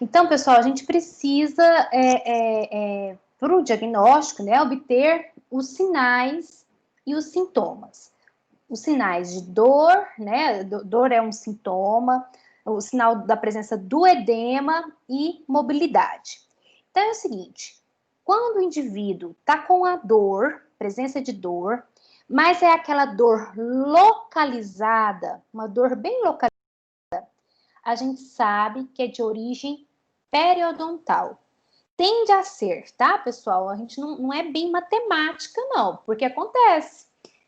Então, pessoal, a gente precisa, para o diagnóstico, né, obter os sinais e os sintomas. Os sinais de dor, né, dor é um sintoma, o sinal da presença do edema e mobilidade. Então, é o seguinte, quando o indivíduo está com a dor, presença de dor, mas é aquela dor localizada, uma dor bem localizada, a gente sabe que é de origem periodontal. Tende a ser, tá, pessoal? A gente não é bem matemática, não, porque acontece.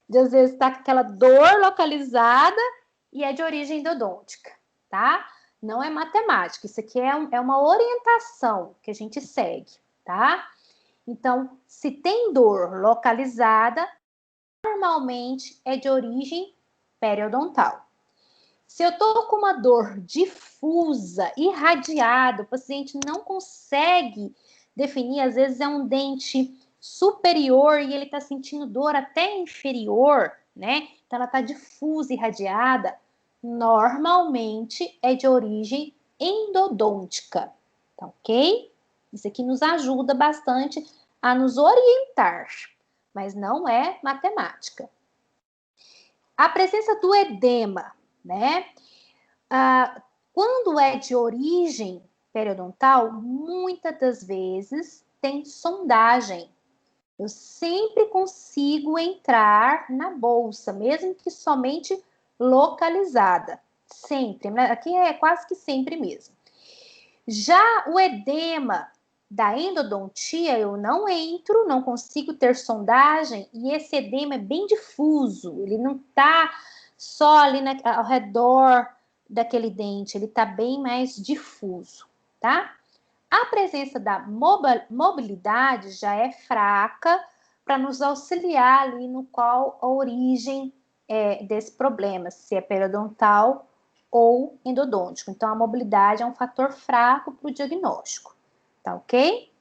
De às vezes tá com aquela dor localizada e é de origem endodôntica, tá? Não é matemática, isso aqui é uma orientação que a gente segue, tá? Então, se tem dor localizada, normalmente é de origem periodontal. Se eu estou com uma dor difusa, irradiada, o paciente não consegue definir, às vezes é um dente superior e ele está sentindo dor até inferior, né? Então ela está difusa, irradiada, normalmente é de origem endodôntica, tá ok? Isso aqui nos ajuda bastante a nos orientar, mas não é matemática. A presença do edema, né? Quando é de origem periodontal, muitas das vezes tem sondagem. Eu sempre consigo entrar na bolsa, mesmo que somente localizada. Sempre, aqui é quase que sempre mesmo. Já o edema da endodontia, eu não entro, não consigo ter sondagem, e esse edema é bem difuso, ele não está só ali ao redor daquele dente, ele está bem mais difuso, tá? A presença da mobilidade já é fraca para nos auxiliar ali no qual a origem desse problema, se é periodontal ou endodôntico. Então, a mobilidade é um fator fraco para o diagnóstico, tá ok?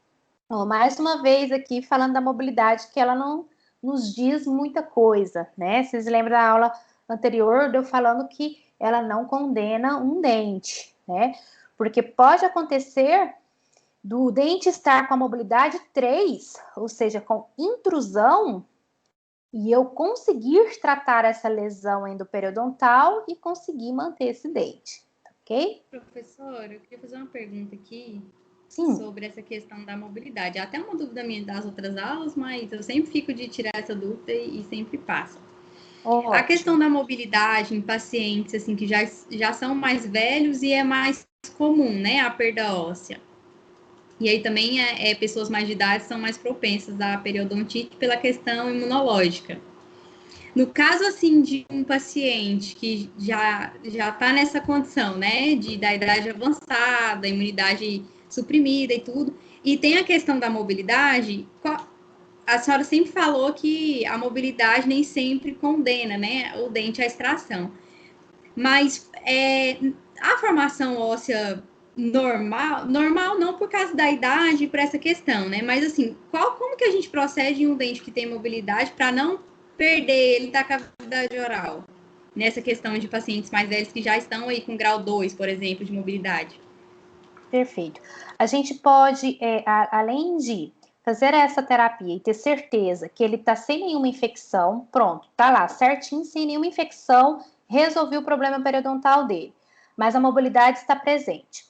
Mais uma vez aqui falando da mobilidade, que ela não nos diz muita coisa, né? Vocês lembram da aula anterior de eu falando que ela não condena um dente, né? Porque pode acontecer do dente estar com a mobilidade 3, ou seja, com intrusão, e eu conseguir tratar essa lesão endoperiodontal e conseguir manter esse dente, ok? Professora, eu queria fazer uma pergunta aqui Sim. sobre essa questão da mobilidade. Até uma dúvida minha das outras aulas, mas eu sempre fico de tirar essa dúvida e sempre passa. A questão Ótimo. da mobilidade em pacientes assim que já são mais velhos e é mais comum, né, a perda óssea. E aí também pessoas mais de idade são mais propensas à periodontite pela questão imunológica. No caso, assim, de um paciente que já está nessa condição, né, da idade avançada, imunidade suprimida e tudo, e tem a questão da mobilidade, a senhora sempre falou que a mobilidade nem sempre condena, né, o dente à extração. Mas a formação óssea normal não por causa da idade, por essa questão, né? Mas assim, como que a gente procede em um dente que tem mobilidade para não perder ele da cavidade oral? Nessa questão de pacientes mais velhos que já estão aí com grau 2, por exemplo, de mobilidade. Perfeito. A gente pode, além de fazer essa terapia e ter certeza que ele está sem nenhuma infecção, pronto, tá lá, certinho, sem nenhuma infecção, resolvi o problema periodontal dele. Mas a mobilidade está presente.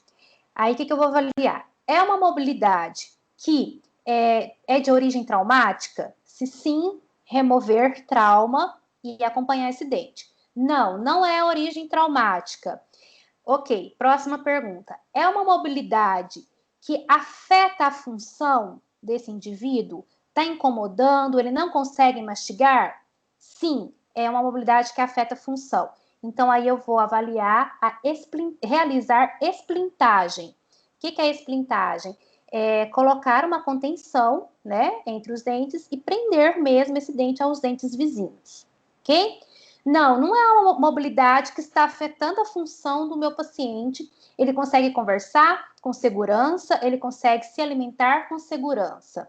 Aí, o que eu vou avaliar? É uma mobilidade que é de origem traumática? Se sim, remover trauma e acompanhar esse dente. Não, não é origem traumática. Ok, próxima pergunta. É uma mobilidade que afeta a função desse indivíduo? Está incomodando? Ele não consegue mastigar? Sim, é uma mobilidade que afeta a função. Então, aí eu vou avaliar realizar esplintagem. O que é esplintagem? É colocar uma contenção, né, entre os dentes e prender mesmo esse dente aos dentes vizinhos, ok? Não é uma mobilidade que está afetando a função do meu paciente. Ele consegue conversar com segurança, ele consegue se alimentar com segurança.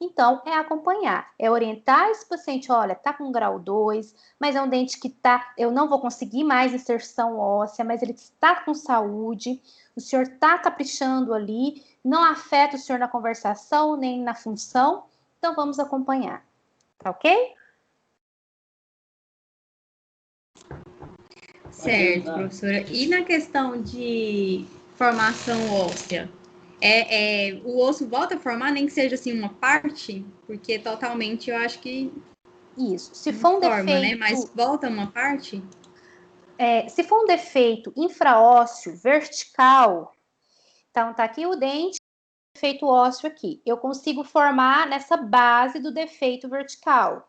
Então, é acompanhar, é orientar esse paciente, olha, tá com grau 2, mas é um dente que eu não vou conseguir mais inserção óssea, mas ele está com saúde, o senhor está caprichando ali, não afeta o senhor na conversação, nem na função, então vamos acompanhar, tá ok? Certo, professora. E na questão de formação óssea, o osso volta a formar, nem que seja assim uma parte, porque totalmente eu acho que isso. Se for um forma, defeito, né? Mas volta uma parte? Se for um defeito infraósseo vertical, então tá aqui o dente, defeito ósseo aqui. Eu consigo formar nessa base do defeito vertical.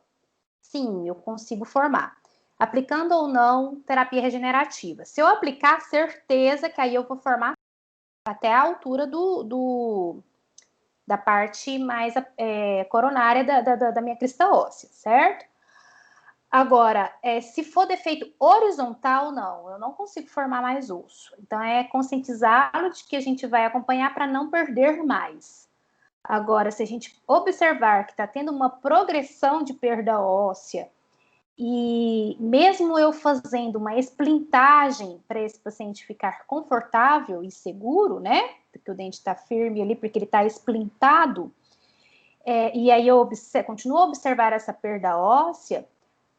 Sim, eu consigo formar. Aplicando ou não terapia regenerativa. Se eu aplicar, certeza que aí eu vou formar até a altura da parte mais coronária da minha crista óssea, certo? Agora, se for defeito horizontal, não, eu não consigo formar mais osso. Então, é conscientizá-lo de que a gente vai acompanhar para não perder mais. Agora, se a gente observar que está tendo uma progressão de perda óssea, e mesmo eu fazendo uma esplintagem para esse paciente ficar confortável e seguro, né? Porque o dente está firme ali, porque ele está esplintado, e aí eu continuo a observar essa perda óssea,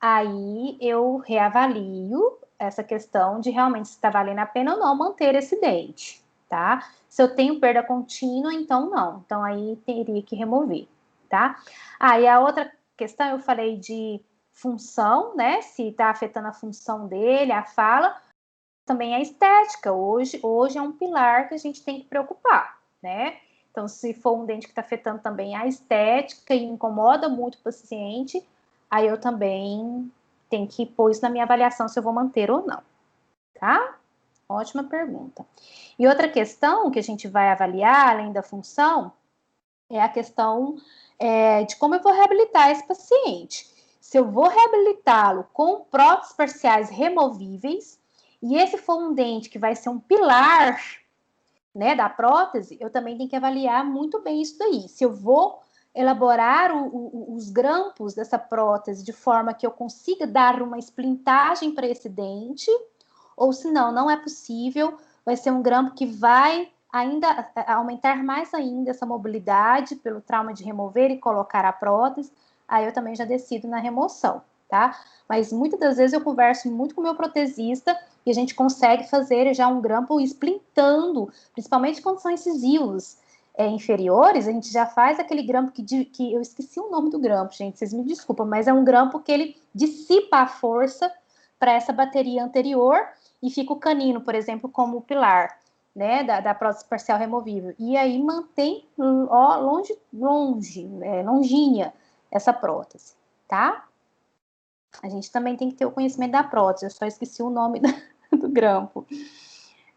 aí eu reavalio essa questão de realmente se está valendo a pena ou não manter esse dente, tá? Se eu tenho perda contínua, então não. Então aí teria que remover, tá? E a outra questão eu falei de função, né? Se está afetando a função dele, a fala, também a estética. Hoje é um pilar que a gente tem que preocupar, né? Então, se for um dente que está afetando também a estética e incomoda muito o paciente, aí eu também tenho que pôr isso na minha avaliação se eu vou manter ou não, tá? Ótima pergunta. E outra questão que a gente vai avaliar, além da função, é a questão de como eu vou reabilitar esse paciente. Se eu vou reabilitá-lo com próteses parciais removíveis, e esse for um dente que vai ser um pilar, né, da prótese, eu também tenho que avaliar muito bem isso daí. Se eu vou elaborar os grampos dessa prótese de forma que eu consiga dar uma esplintagem para esse dente, ou se não é possível, vai ser um grampo que vai ainda aumentar mais ainda essa mobilidade pelo trauma de remover e colocar a prótese, aí eu também já decido na remoção, tá? Mas muitas das vezes eu converso muito com o meu protesista e a gente consegue fazer já um grampo esplintando, principalmente quando são incisivos inferiores, a gente já faz aquele grampo que eu esqueci o nome do grampo, gente, vocês me desculpam, mas é um grampo que ele dissipa a força para essa bateria anterior e fica o canino, por exemplo, como o pilar, né, da prótese parcial removível. E aí mantém longínea essa prótese, tá? A gente também tem que ter o conhecimento da prótese, eu só esqueci o nome do grampo.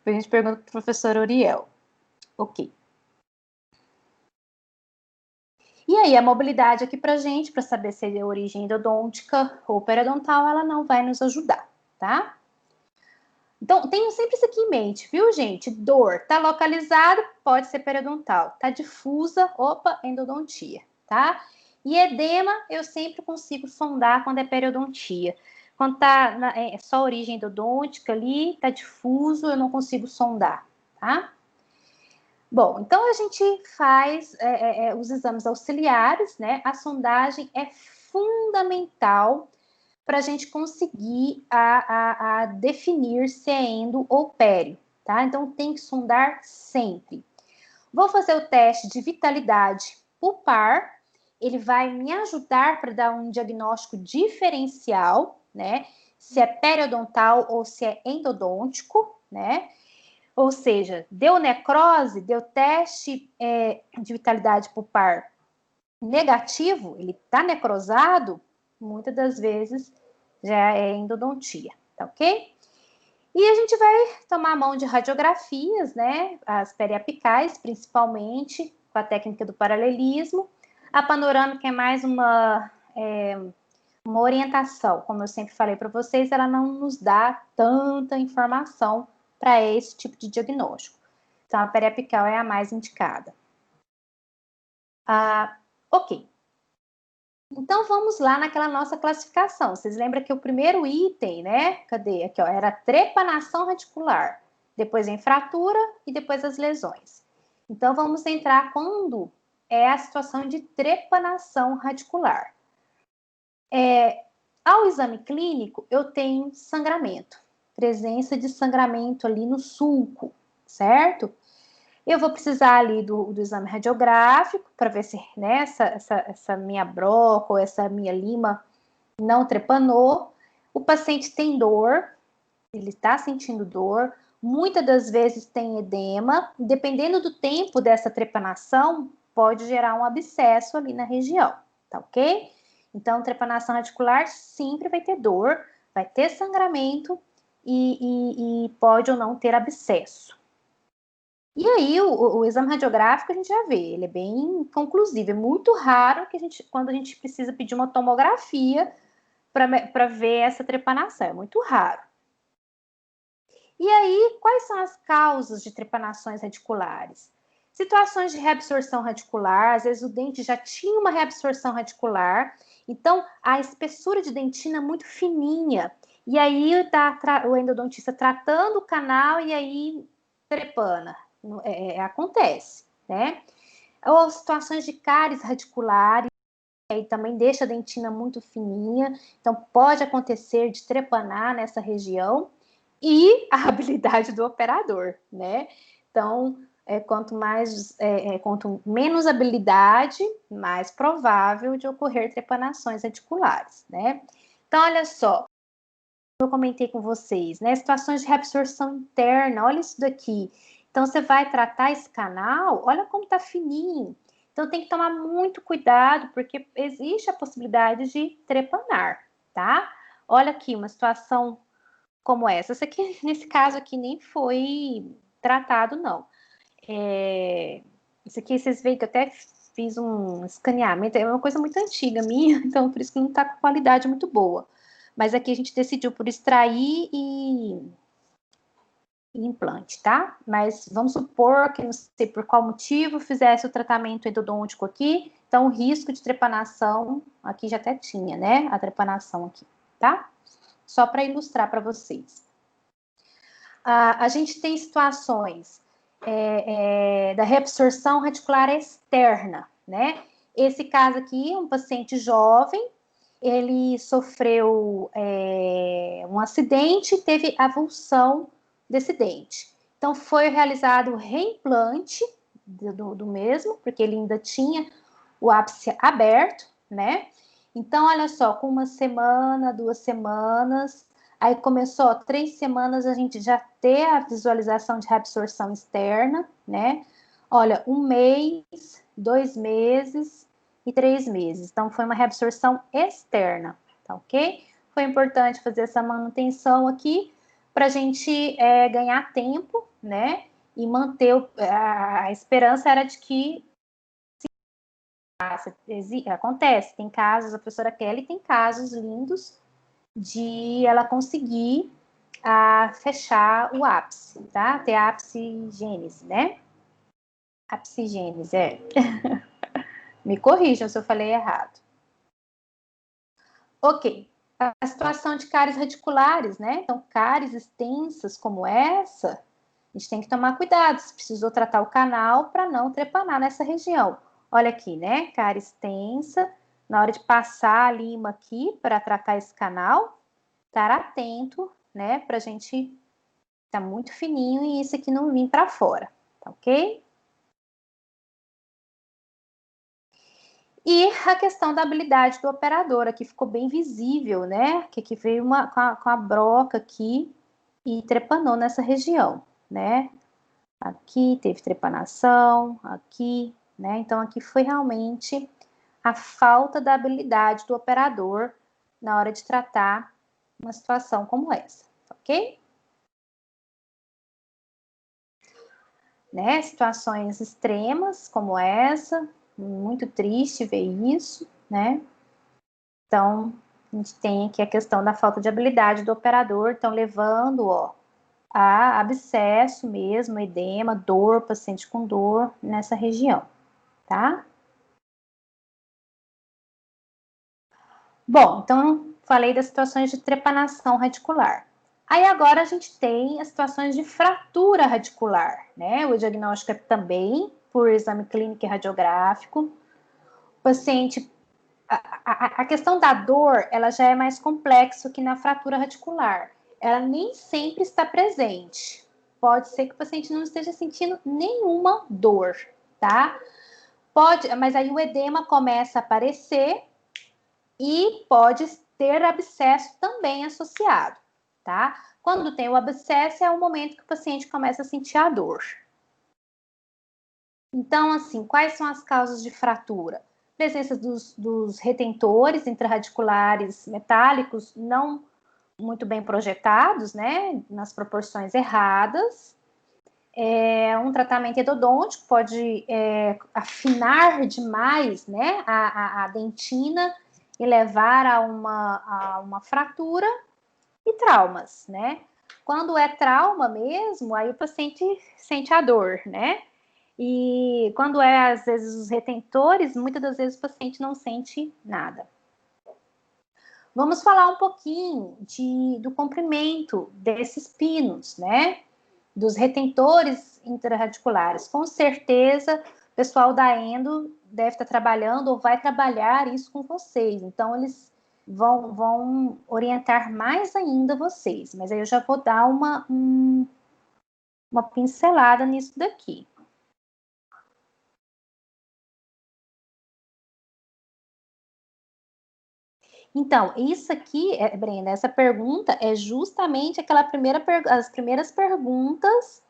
A gente pergunta para o professor Uriel. Ok. E aí, a mobilidade aqui pra gente, para saber se é origem endodôntica ou periodontal, ela não vai nos ajudar, tá? Então, tenham sempre isso aqui em mente, viu, gente? Dor, tá localizada, pode ser periodontal. Tá difusa, opa, endodontia, tá? E edema, eu sempre consigo sondar quando é periodontia. Quando tá só origem endodôntica ali, tá difuso, eu não consigo sondar, tá? Bom, então a gente faz os exames auxiliares, né? A sondagem é fundamental para a gente conseguir a definir se é endo ou pério, tá? Então tem que sondar sempre. Vou fazer o teste de vitalidade pulpar, ele vai me ajudar para dar um diagnóstico diferencial, né? Se é periodontal ou se é endodôntico, né? Ou seja, deu necrose, deu teste de vitalidade pulpar negativo, ele está necrosado, muitas das vezes já é endodontia, tá ok? E a gente vai tomar a mão de radiografias, né? As periapicais, principalmente, com a técnica do paralelismo. A panorâmica é mais uma orientação, como eu sempre falei para vocês, ela não nos dá tanta informação para esse tipo de diagnóstico. Então, a periapical é a mais indicada. Ok. Então, vamos lá naquela nossa classificação. Vocês lembram que o primeiro item, né? Cadê? Aqui, ó, era trepanação radicular. Depois vem fratura e depois as lesões. Então, vamos entrar quando é a situação de trepanação radicular. Ao exame clínico, eu tenho sangramento. Presença de sangramento ali no sulco, certo? Eu vou precisar ali do exame radiográfico para ver se, né, essa minha broca ou essa minha lima não trepanou. O paciente tem dor, ele está sentindo dor, muitas das vezes tem edema, dependendo do tempo dessa trepanação, pode gerar um abscesso ali na região, tá ok? Então, trepanação radicular sempre vai ter dor, vai ter sangramento e pode ou não ter abscesso. E aí, o exame radiográfico a gente já vê, ele é bem conclusivo. É muito raro que quando a gente precisa pedir uma tomografia para ver essa trepanação, é muito raro. E aí, quais são as causas de trepanações radiculares? Situações de reabsorção radicular, às vezes o dente já tinha uma reabsorção radicular, então a espessura de dentina é muito fininha. E aí o endodontista tratando o canal e aí trepana. Acontece, né? Ou situações de cáries radiculares, aí também deixa a dentina muito fininha, então pode acontecer de trepanar nessa região, e a habilidade do operador, né? Então, quanto menos habilidade, mais provável de ocorrer trepanações radiculares, né? Então, olha só, eu comentei com vocês, né? Situações de reabsorção interna, olha isso daqui. Então, você vai tratar esse canal, olha como tá fininho. Então, tem que tomar muito cuidado, porque existe a possibilidade de trepanar, tá? Olha aqui, uma situação como essa. Essa aqui, nesse caso aqui, nem foi tratado, não. Isso aqui, vocês veem que eu até fiz um escaneamento, é uma coisa muito antiga minha, então por isso que não está com qualidade muito boa. Mas aqui a gente decidiu por extrair e implante, tá? Mas vamos supor que, não sei por qual motivo, fizesse o tratamento endodôntico aqui, então o risco de trepanação, aqui já até tinha, né? A trepanação aqui, tá? Só para ilustrar para vocês. A gente tem situações da reabsorção radicular externa, né? Esse caso aqui, um paciente jovem, ele sofreu um acidente e teve avulsão desse dente. Então, foi realizado o reimplante do mesmo, porque ele ainda tinha o ápice aberto, né? Então, olha só, com uma semana, 2 semanas, aí começou 3 semanas a gente já ter a visualização de reabsorção externa, né? Olha, 1 mês, 2 meses e 3 meses. Então, foi uma reabsorção externa, tá ok? Foi importante fazer essa manutenção aqui para a gente ganhar tempo, né? E manter a esperança era de que acontece, tem casos, a professora Kelly tem casos lindos de ela conseguir fechar o ápice, tá? Ter ápice gênese, né? Ápice gênese, Me corrijam se eu falei errado. Ok. A situação de cáries radiculares, né? Então, cáries extensas como essa, a gente tem que tomar cuidado. Se precisou tratar o canal para não trepanar nessa região. Olha aqui, né? Cárie extensa. Na hora de passar a lima aqui para tratar esse canal, estar atento, né? Para a gente tá muito fininho e isso aqui não vir para fora, tá ok? E a questão da habilidade do operador, aqui ficou bem visível, né? Que veio com a broca aqui e trepanou nessa região, né? Aqui teve trepanação, aqui, né? Então, aqui foi realmente a falta da habilidade do operador na hora de tratar uma situação como essa, ok? Né? Situações extremas como essa, muito triste ver isso, né? Então, a gente tem aqui a questão da falta de habilidade do operador, então levando, ó, a abscesso mesmo, edema, dor, paciente com dor nessa região, tá? Bom, então falei das situações de trepanação radicular. Aí agora a gente tem as situações de fratura radicular, né? O diagnóstico é também por exame clínico e radiográfico. O paciente, a questão da dor, ela já é mais complexa que na fratura radicular. Ela nem sempre está presente. Pode ser que o paciente não esteja sentindo nenhuma dor, tá? Pode, mas aí o edema começa a aparecer e pode ter abscesso também associado, tá? Quando tem o abscesso é o momento que o paciente começa a sentir a dor. Então, assim, quais são as causas de fratura? Presença dos retentores intrarradiculares metálicos não muito bem projetados, né? Nas proporções erradas. Um tratamento endodôntico pode afinar demais, né? A dentina e levar a uma fratura e traumas, né? Quando é trauma mesmo, aí o paciente sente a dor, né? E quando é, às vezes, os retentores, muitas das vezes o paciente não sente nada. Vamos falar um pouquinho do comprimento desses pinos, né? Dos retentores intrarradiculares. Com certeza, o pessoal da endo deve estar trabalhando ou vai trabalhar isso com vocês. Então, eles vão orientar mais ainda vocês. Mas aí eu já vou dar uma pincelada nisso daqui. Então, isso aqui, Brenda, essa pergunta é justamente as primeiras perguntas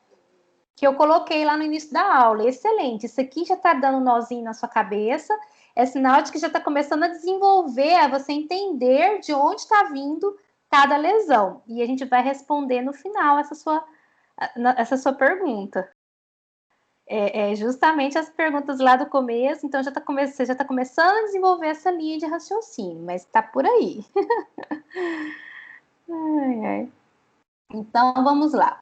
que eu coloquei lá no início da aula. Excelente, isso aqui já está dando um nozinho na sua cabeça, é sinal de que já está começando a desenvolver, a você entender de onde está vindo cada lesão. E a gente vai responder no final essa sua pergunta. Justamente as perguntas lá do começo, então você já está começando a desenvolver essa linha de raciocínio, mas está por aí. Ai, ai. Então, vamos lá.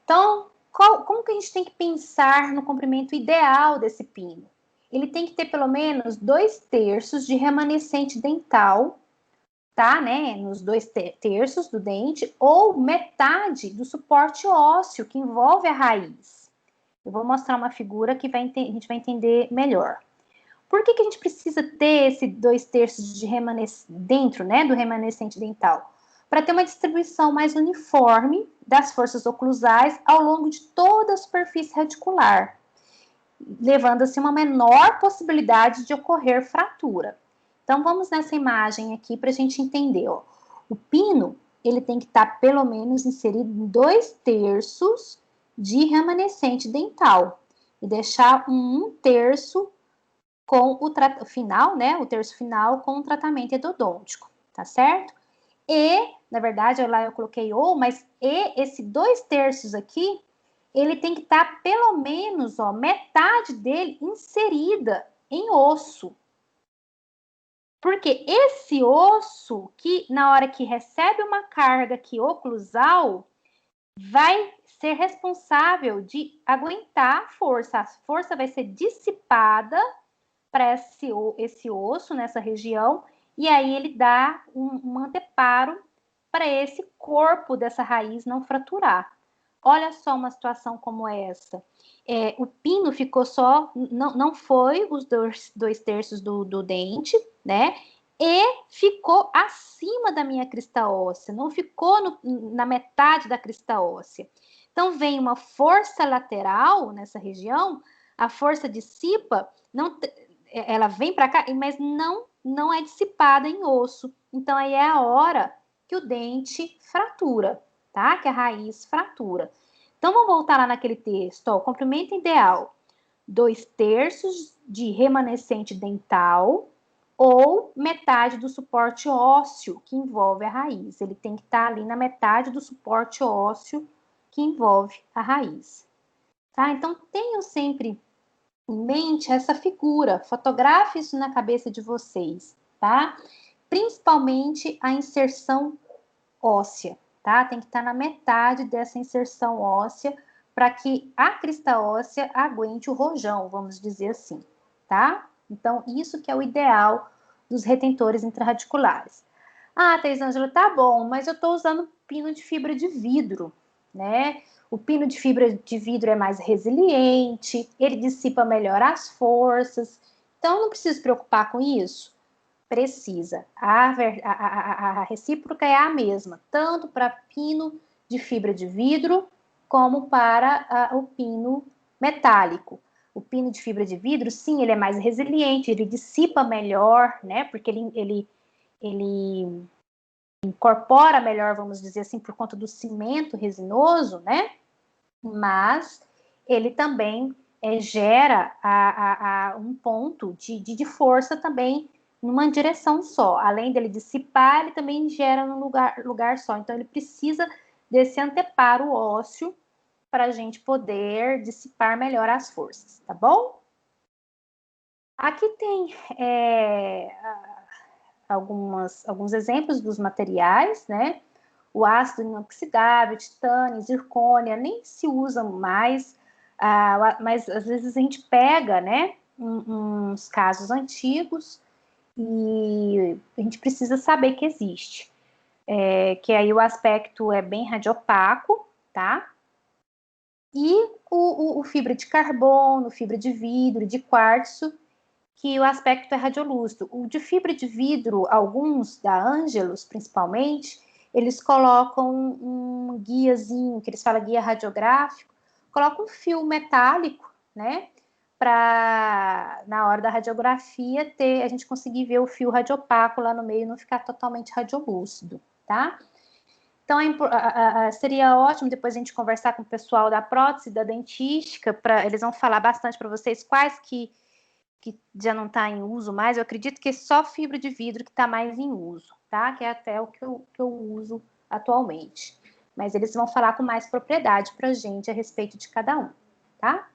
Então, como que a gente tem que pensar no comprimento ideal desse pino? Ele tem que ter pelo menos 2/3 de remanescente dental, tá, né? Nos 2/3 do dente, ou metade do suporte ósseo que envolve a raiz. Eu vou mostrar uma figura que a gente vai entender melhor. Por que a gente precisa ter esse 2/3 de remanescente dentro, né, do remanescente dental? Para ter uma distribuição mais uniforme das forças oclusais ao longo de toda a superfície radicular, levando-se uma menor possibilidade de ocorrer fratura. Então, vamos nessa imagem aqui para a gente entender. Ó. O pino, ele tem que estar pelo menos inserido em 2/3 de remanescente dental e deixar 1/3 com o final, né? O terço final com o tratamento endodôntico, tá certo? E, na verdade, lá eu coloquei mas esse 2/3 aqui, ele tem que estar pelo menos, ó, metade dele inserida em osso. Porque esse osso que, na hora que recebe uma carga aqui oclusal, vai ser responsável de aguentar a força. A força vai ser dissipada para esse osso nessa região, e aí ele dá um anteparo para esse corpo dessa raiz não fraturar. Olha só uma situação como essa. O pino ficou só, não foi os 2/3 do dente, né? E ficou acima da minha crista óssea, não ficou na metade da crista óssea. Então, vem uma força lateral nessa região, a força dissipa, ela vem para cá, mas não é dissipada em osso. Então, aí é a hora que o dente fratura, tá? Que a raiz fratura. Então, vamos voltar lá naquele texto, ó, o comprimento ideal, 2/3 de remanescente dental ou metade do suporte ósseo que envolve a raiz. Ele tem que estar ali na metade do suporte ósseo que envolve a raiz. Tá? Então, tenham sempre em mente essa figura, fotografe isso na cabeça de vocês, tá? Principalmente a inserção óssea, tá? Tem que estar na metade dessa inserção óssea para que a crista óssea aguente o rojão, vamos dizer assim, tá? Então, isso que é o ideal dos retentores intrarradiculares. Ah, Teisângela, tá bom, mas eu estou usando pino de fibra de vidro, né? O pino de fibra de vidro é mais resiliente, ele dissipa melhor as forças, então não preciso preocupar com isso? Precisa. A recíproca é a mesma, tanto para pino de fibra de vidro, como para o pino metálico. O pino de fibra de vidro, sim, ele é mais resiliente, ele dissipa melhor, né? Porque ele incorpora melhor, vamos dizer assim, por conta do cimento resinoso, né? Mas ele também gera um ponto de força também numa direção só. Além dele dissipar, ele também gera num lugar só. Então, ele precisa desse anteparo ósseo para a gente poder dissipar melhor as forças, tá bom? Aqui tem alguns exemplos dos materiais, né? O ácido inoxidável, titânio, zircônia, nem se usa mais, mas às vezes a gente pega, né, uns casos antigos e a gente precisa saber que existe. Que aí o aspecto é bem radiopaco, tá? E o fibra de carbono, fibra de vidro, de quartzo, que o aspecto é radiolúcido. O de fibra de vidro, alguns da Angelus, principalmente, eles colocam um guiazinho, que eles falam guia radiográfico, colocam um fio metálico, né? Para, na hora da radiografia, a gente conseguir ver o fio radiopaco lá no meio e não ficar totalmente radiolúcido, tá? Então, seria ótimo depois a gente conversar com o pessoal da prótese, da dentística, eles vão falar bastante para vocês quais que já não está em uso mais. Eu acredito que é só fibra de vidro que está mais em uso, tá? Que é até o que eu uso atualmente. Mas eles vão falar com mais propriedade para a gente a respeito de cada um, tá?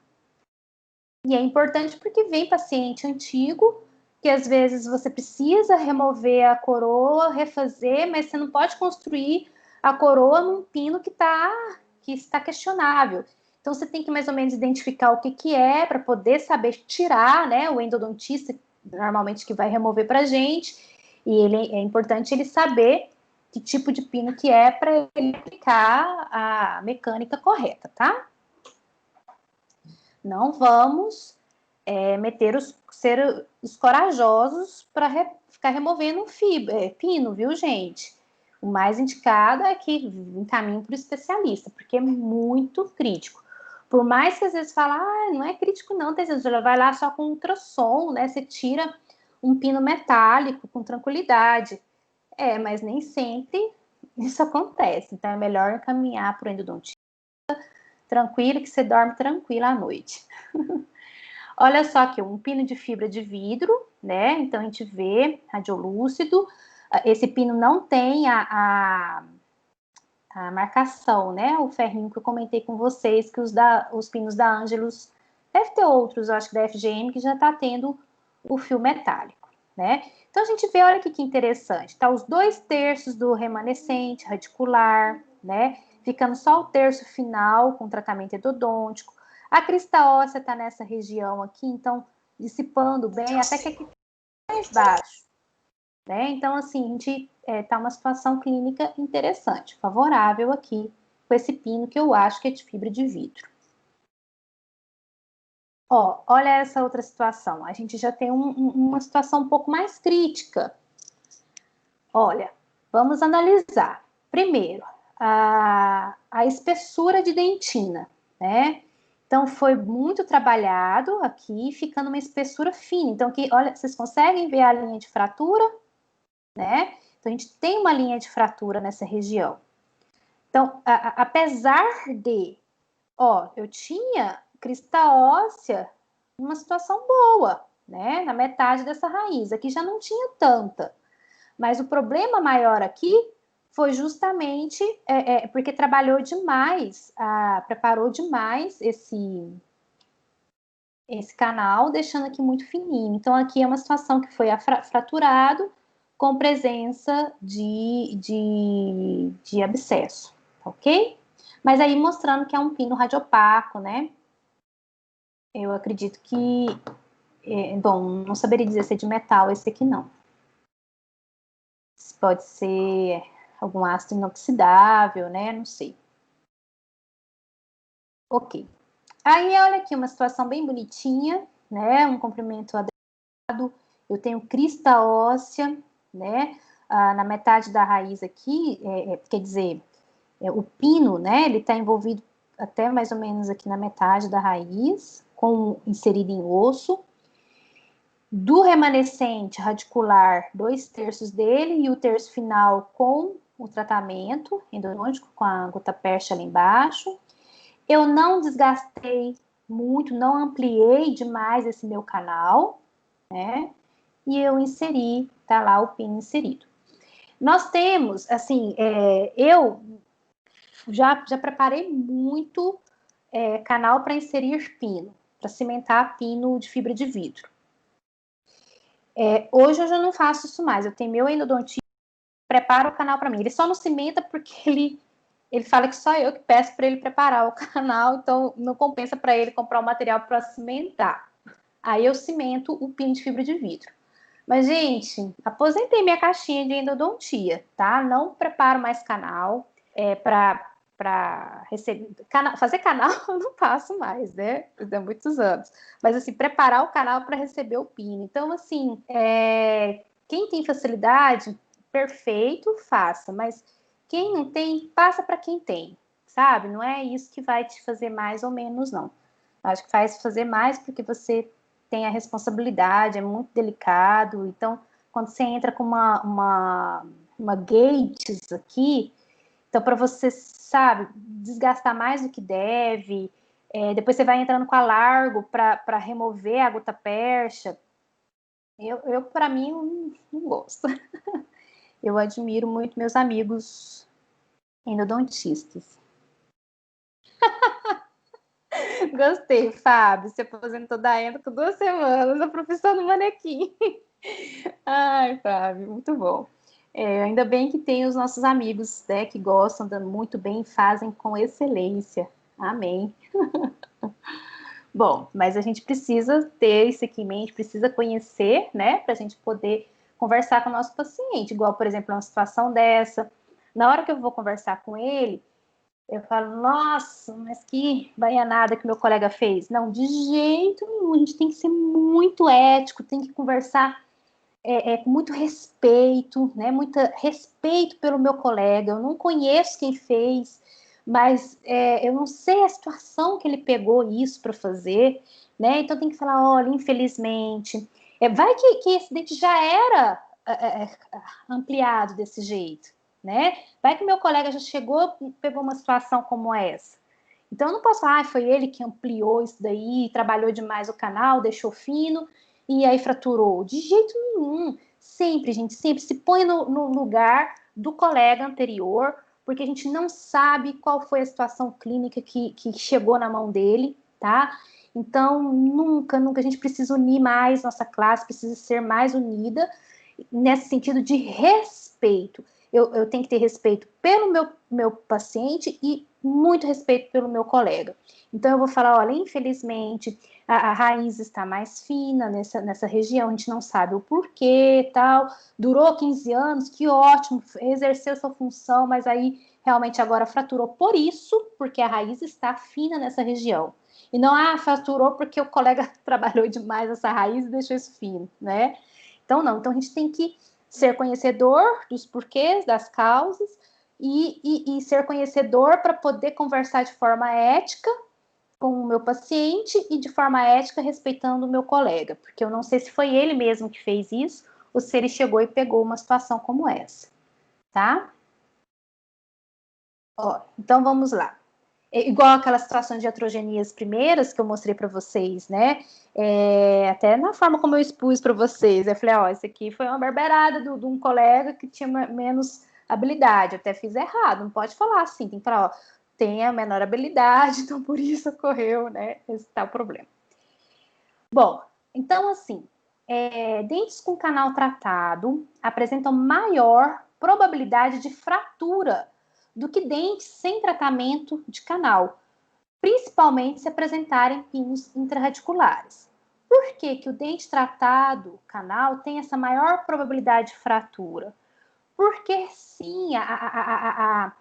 E é importante porque vem paciente antigo, que às vezes você precisa remover a coroa, refazer, mas você não pode construir a coroa num pino que está questionável. Então, você tem que mais ou menos identificar o que é para poder saber tirar, né? O endodontista, normalmente, que vai remover para a gente. E é importante ele saber que tipo de pino que é para ele aplicar a mecânica correta, tá? Não vamos ser os corajosos para ficar removendo pino, viu, gente? O mais indicado é que encaminhe para o especialista, porque é muito crítico. Por mais que às vezes fala, não é crítico não, Teisângela, vai lá só com ultrassom, né? Você tira um pino metálico com tranquilidade. Mas nem sempre isso acontece. Então é melhor encaminhar para o endodontista tranquilo, que você dorme tranquila à noite. Olha só aqui, um pino de fibra de vidro, né? Então a gente vê radiolúcido. Esse pino não tem a marcação, né? O ferrinho que eu comentei com vocês, que os pinos da Angelus, deve ter outros, eu acho que da FGM, que já está tendo o fio metálico, né? Então a gente vê, olha aqui que interessante, tá os 2/3 do remanescente radicular, né? Ficando só o terço final com tratamento endodôntico. A crista óssea está nessa região aqui, então dissipando bem, até que aqui mais baixo, né? Então, assim, a gente está uma situação clínica interessante, favorável aqui com esse pino que eu acho que é de fibra de vidro. Ó, olha essa outra situação. A gente já tem uma situação um pouco mais crítica. Olha, vamos analisar. Primeiro, a espessura de dentina, né? Então, foi muito trabalhado aqui, ficando uma espessura fina. Então, aqui, olha, vocês conseguem ver a linha de fratura, né? Então, a gente tem uma linha de fratura nessa região. Então, apesar de, eu tinha crista óssea numa situação boa, né? Na metade dessa raiz. Aqui já não tinha tanta. Mas o problema maior aqui foi justamente porque trabalhou demais, preparou demais esse canal, deixando aqui muito fininho. Então, aqui é uma situação que foi fraturado com presença de abscesso, ok? Mas aí mostrando que é um pino radiopaco, né? Eu acredito que... bom, não saberia dizer se é de metal esse aqui não. pode ser algum ácido inoxidável, né? Não sei. Ok. Aí, olha aqui, uma situação bem bonitinha, né? Um comprimento adequado. Eu tenho crista óssea, né? Na metade da raiz aqui, quer dizer, o pino, né? Ele está envolvido até mais ou menos aqui na metade da raiz, inserido em osso. Do remanescente radicular, 2/3 dele, e o terço final com o tratamento endodôntico, com a gota-percha lá embaixo. Eu não desgastei muito, não ampliei demais esse meu canal, né? E eu inseri, tá lá o pino inserido. Nós temos, assim, eu já preparei muito canal para inserir pino, para cimentar pino de fibra de vidro. Hoje eu já não faço isso mais, eu tenho meu endodontista que prepara o canal para mim. Ele só não cimenta porque ele fala que só eu que peço para ele preparar o canal, então não compensa para ele comprar o material para cimentar. Aí eu cimento o pino de fibra de vidro. Mas, gente, aposentei minha caixinha de endodontia, tá? Não preparo mais canal para receber. Fazer canal eu não faço mais, né? Há muitos anos. Mas, assim, preparar o canal para receber o pino. Então, assim, quem tem facilidade, perfeito, faça. Mas quem não tem, passa para quem tem, sabe? Não é isso que vai te fazer mais ou menos, não. Acho que faz fazer mais porque você tem a responsabilidade, é muito delicado. Então, quando você entra com uma gates aqui, então, para você, sabe, desgastar mais do que deve, depois você vai entrando com a largo para remover a gota-percha. Eu para mim, não gosto. Eu admiro muito meus amigos endodontistas. Gostei, Fábio. Você aposentou da endo com 2 semanas, a profissão do manequim. Ai, Fábio, muito bom. Ainda bem que tem os nossos amigos, né, que gostam, dando muito bem e fazem com excelência. Amém. Bom, mas a gente precisa ter isso aqui em mente, precisa conhecer, né, para a gente poder conversar com o nosso paciente. Igual, por exemplo, uma situação dessa. Na hora que eu vou conversar com ele, eu falo, nossa, mas que baianada que meu colega fez. Não, de jeito nenhum, a gente tem que ser muito ético, tem que conversar com muito respeito, né? Muito respeito pelo meu colega. Eu não conheço quem fez, mas eu não sei a situação que ele pegou isso para fazer, né? Então tem que falar, olha, infelizmente, vai que esse dente já era ampliado desse jeito, né? Vai que meu colega já chegou e pegou uma situação como essa. Então eu não posso falar, foi ele que ampliou isso daí, trabalhou demais o canal, deixou fino e aí fraturou. De jeito nenhum. Sempre, gente, sempre se põe no lugar do colega anterior, porque a gente não sabe qual foi a situação clínica que chegou na mão dele, tá? Então, nunca, a gente precisa unir mais nossa classe, precisa ser mais unida nesse sentido de respeito. Eu tenho que ter respeito pelo meu paciente e muito respeito pelo meu colega. Então, eu vou falar, olha, infelizmente, a raiz está mais fina nessa região, a gente não sabe o porquê, tal, durou 15 anos, que ótimo, exerceu sua função, mas aí realmente agora fraturou por isso, porque a raiz está fina nessa região. E não, fraturou porque o colega trabalhou demais essa raiz e deixou isso fino, né? Então, não. Então, a gente tem que ser conhecedor dos porquês, das causas, e ser conhecedor para poder conversar de forma ética com o meu paciente e de forma ética respeitando o meu colega, porque eu não sei se foi ele mesmo que fez isso ou se ele chegou e pegou uma situação como essa, tá? Ó, então vamos lá. Igual aquelas situações de iatrogenias primeiras que eu mostrei para vocês, né? Até na forma como eu expus para vocês, eu falei, ó, isso aqui foi uma barbeirada de um colega que tinha menos habilidade, eu até fiz errado, não pode falar assim, tem que falar, ó, tem a menor habilidade, então por isso ocorreu, né? Esse tá o problema. Bom, então assim, dentes com canal tratado apresentam maior probabilidade de fratura do que dentes sem tratamento de canal, principalmente se apresentarem pinos intrarradiculares. Por que o dente tratado, canal, tem essa maior probabilidade de fratura? porque sim, a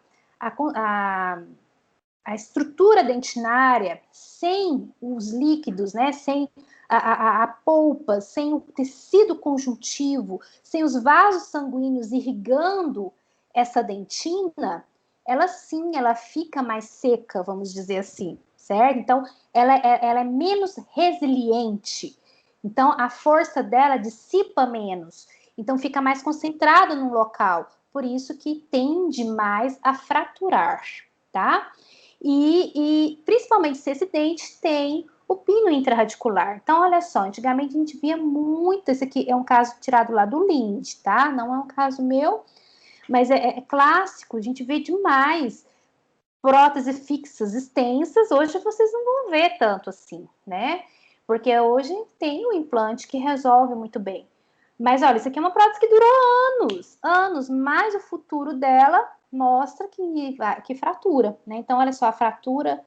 estrutura dentinária, sem os líquidos, né, sem a polpa, sem o tecido conjuntivo, sem os vasos sanguíneos irrigando essa dentina, ela sim, ela fica mais seca, vamos dizer assim, certo? Então, ela é menos resiliente. Então, a força dela dissipa menos. Então, fica mais concentrada num local. Por isso que tende mais a fraturar, tá? E principalmente se esse dente tem o pino intraradicular. Então, olha só, antigamente a gente via muito, esse aqui é um caso tirado lá do Lind, tá? Não é um caso meu, mas é clássico, a gente vê demais próteses fixas extensas, hoje vocês não vão ver tanto assim, né? Porque hoje tem o implante que resolve muito bem. Mas olha, isso aqui é uma prótese que durou anos, mas o futuro dela mostra que fratura, né? Então, olha só a fratura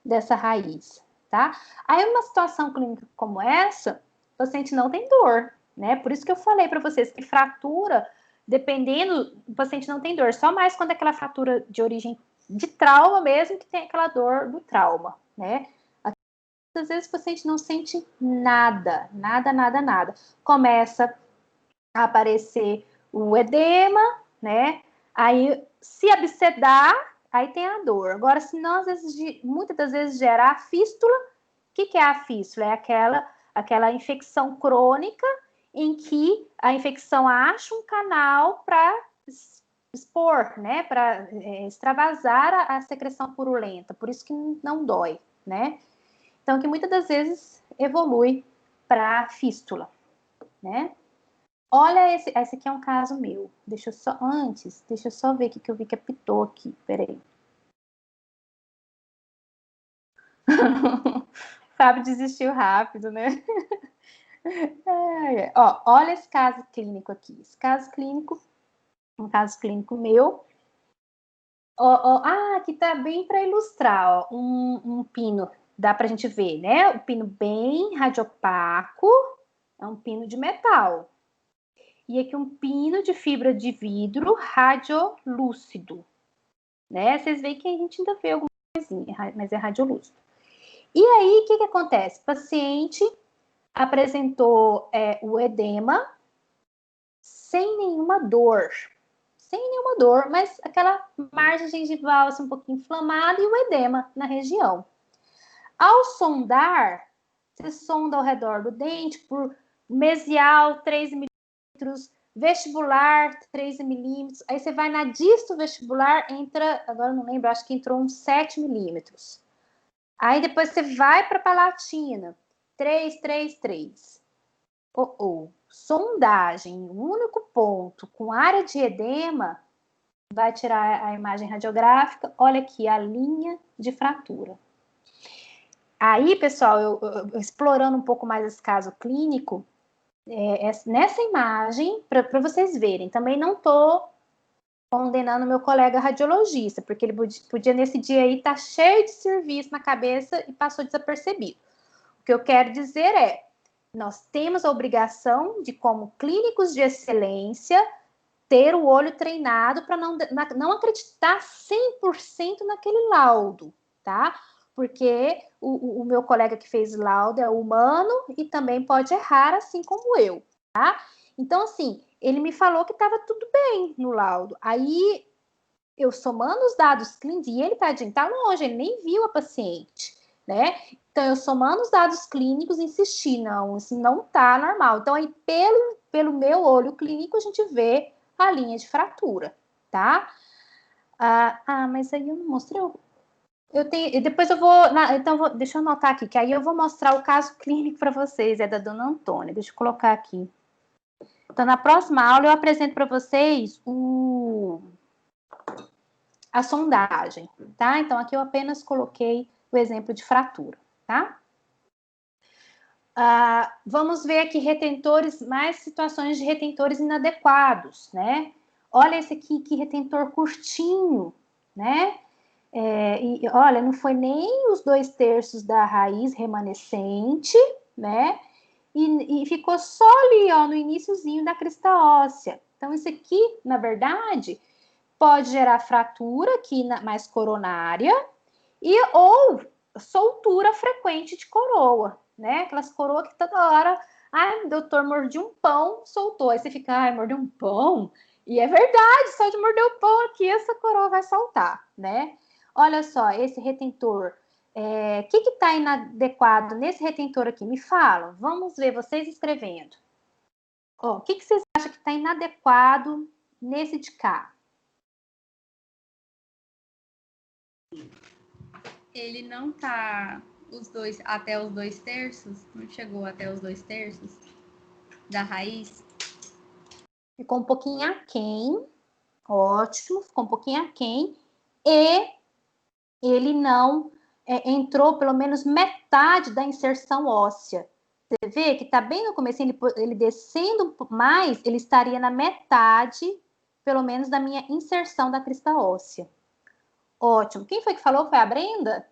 dessa raiz, tá? Aí, uma situação clínica como essa, o paciente não tem dor, né? Por isso que eu falei para vocês que fratura, dependendo, o paciente não tem dor, só mais quando é aquela fratura de origem de trauma mesmo, que tem aquela dor do trauma, né? Às vezes o paciente não sente nada. Começa a aparecer o edema, né? Aí, se abscedar, aí tem a dor. Agora, se não, às vezes, muitas das vezes gerar a fístula, o que é a fístula? É aquela infecção crônica em que a infecção acha um canal para expor, né? Para extravasar a secreção purulenta. Por isso que não dói, né? Então, que muitas das vezes evolui para fístula, né? Olha, esse aqui é um caso meu. Deixa eu só ver o que eu vi que apitou aqui. Peraí. Fábio desistiu rápido, né? Ó, olha esse caso clínico aqui. Esse caso clínico, um caso clínico meu. Aqui tá bem para ilustrar, ó, um pino. Dá pra gente ver, né? O pino bem radiopaco, é um pino de metal. E aqui um pino de fibra de vidro radiolúcido, né? Vocês veem que a gente ainda vê alguma coisinha, mas é radiolúcido. E aí, o que acontece? O paciente apresentou o edema sem nenhuma dor, mas aquela margem gengival assim, um pouquinho inflamada e o edema na região. Ao sondar, você sonda ao redor do dente por mesial 3 milímetros, vestibular 13 milímetros, aí você vai na disto vestibular, entra, agora não lembro, acho que entrou uns 7 milímetros. Aí depois você vai para a palatina, 3. Sondagem, um único ponto, com área de edema, vai tirar a imagem radiográfica, olha aqui a linha de fratura. Aí, pessoal, eu explorando um pouco mais esse caso clínico, nessa imagem, para vocês verem, também não estou condenando meu colega radiologista, porque ele podia nesse dia aí estar cheio de serviço na cabeça e passou desapercebido. O que eu quero dizer é, nós temos a obrigação de, como clínicos de excelência, ter o olho treinado para não acreditar 100% naquele laudo, tá? Porque o meu colega que fez laudo é humano e também pode errar, assim como eu, tá? Então, assim, ele me falou que estava tudo bem no laudo. Aí, eu somando os dados clínicos, e ele, tadinho, tá longe, ele nem viu a paciente, né? Então, eu somando os dados clínicos, insisti, não, assim, não tá normal. Então, aí, pelo meu olho clínico, a gente vê a linha de fratura, tá? Mas aí eu não mostrei. Eu tenho, depois eu vou, então deixa eu anotar aqui, que aí eu vou mostrar o caso clínico para vocês, é da dona Antônia, deixa eu colocar aqui. Então, na próxima aula eu apresento para vocês a sondagem, tá? Então, aqui eu apenas coloquei o exemplo de fratura, tá? Vamos ver aqui retentores, mais situações de retentores inadequados, né? Olha esse aqui, que retentor curtinho, né? E olha, não foi nem os 2/3 da raiz remanescente, né? E ficou só ali, ó, no iniciozinho da crista óssea. Então, isso aqui, na verdade, pode gerar fratura aqui mais coronária ou soltura frequente de coroa, né? Aquelas coroas que toda hora, ai, doutor, mordi um pão, soltou. Aí você fica, ai, mordi um pão? E é verdade, só de morder o pão aqui, essa coroa vai soltar, né? Olha só, esse retentor, o que está inadequado nesse retentor aqui? Me falam, vamos ver vocês escrevendo. O que vocês acham que está inadequado nesse de cá? Ele não tá até os 2/3, não chegou até os 2/3 da raiz. Ficou um pouquinho aquém, ótimo, ficou um pouquinho aquém, e ele não entrou pelo menos metade da inserção óssea. Você vê que está bem no começo, ele descendo mais, ele estaria na metade, pelo menos, da minha inserção da crista óssea. Ótimo. Quem foi que falou? Foi a Brenda?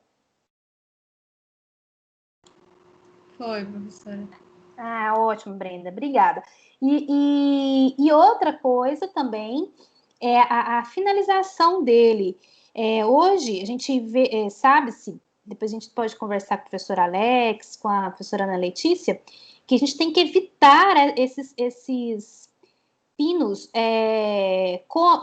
Foi, professora. Ah, ótimo, Brenda. Obrigada. E outra coisa também é a finalização dele. Hoje, a gente vê, sabe-se, depois a gente pode conversar com o professor Alex, com a professora Ana Letícia, que a gente tem que evitar esses pinos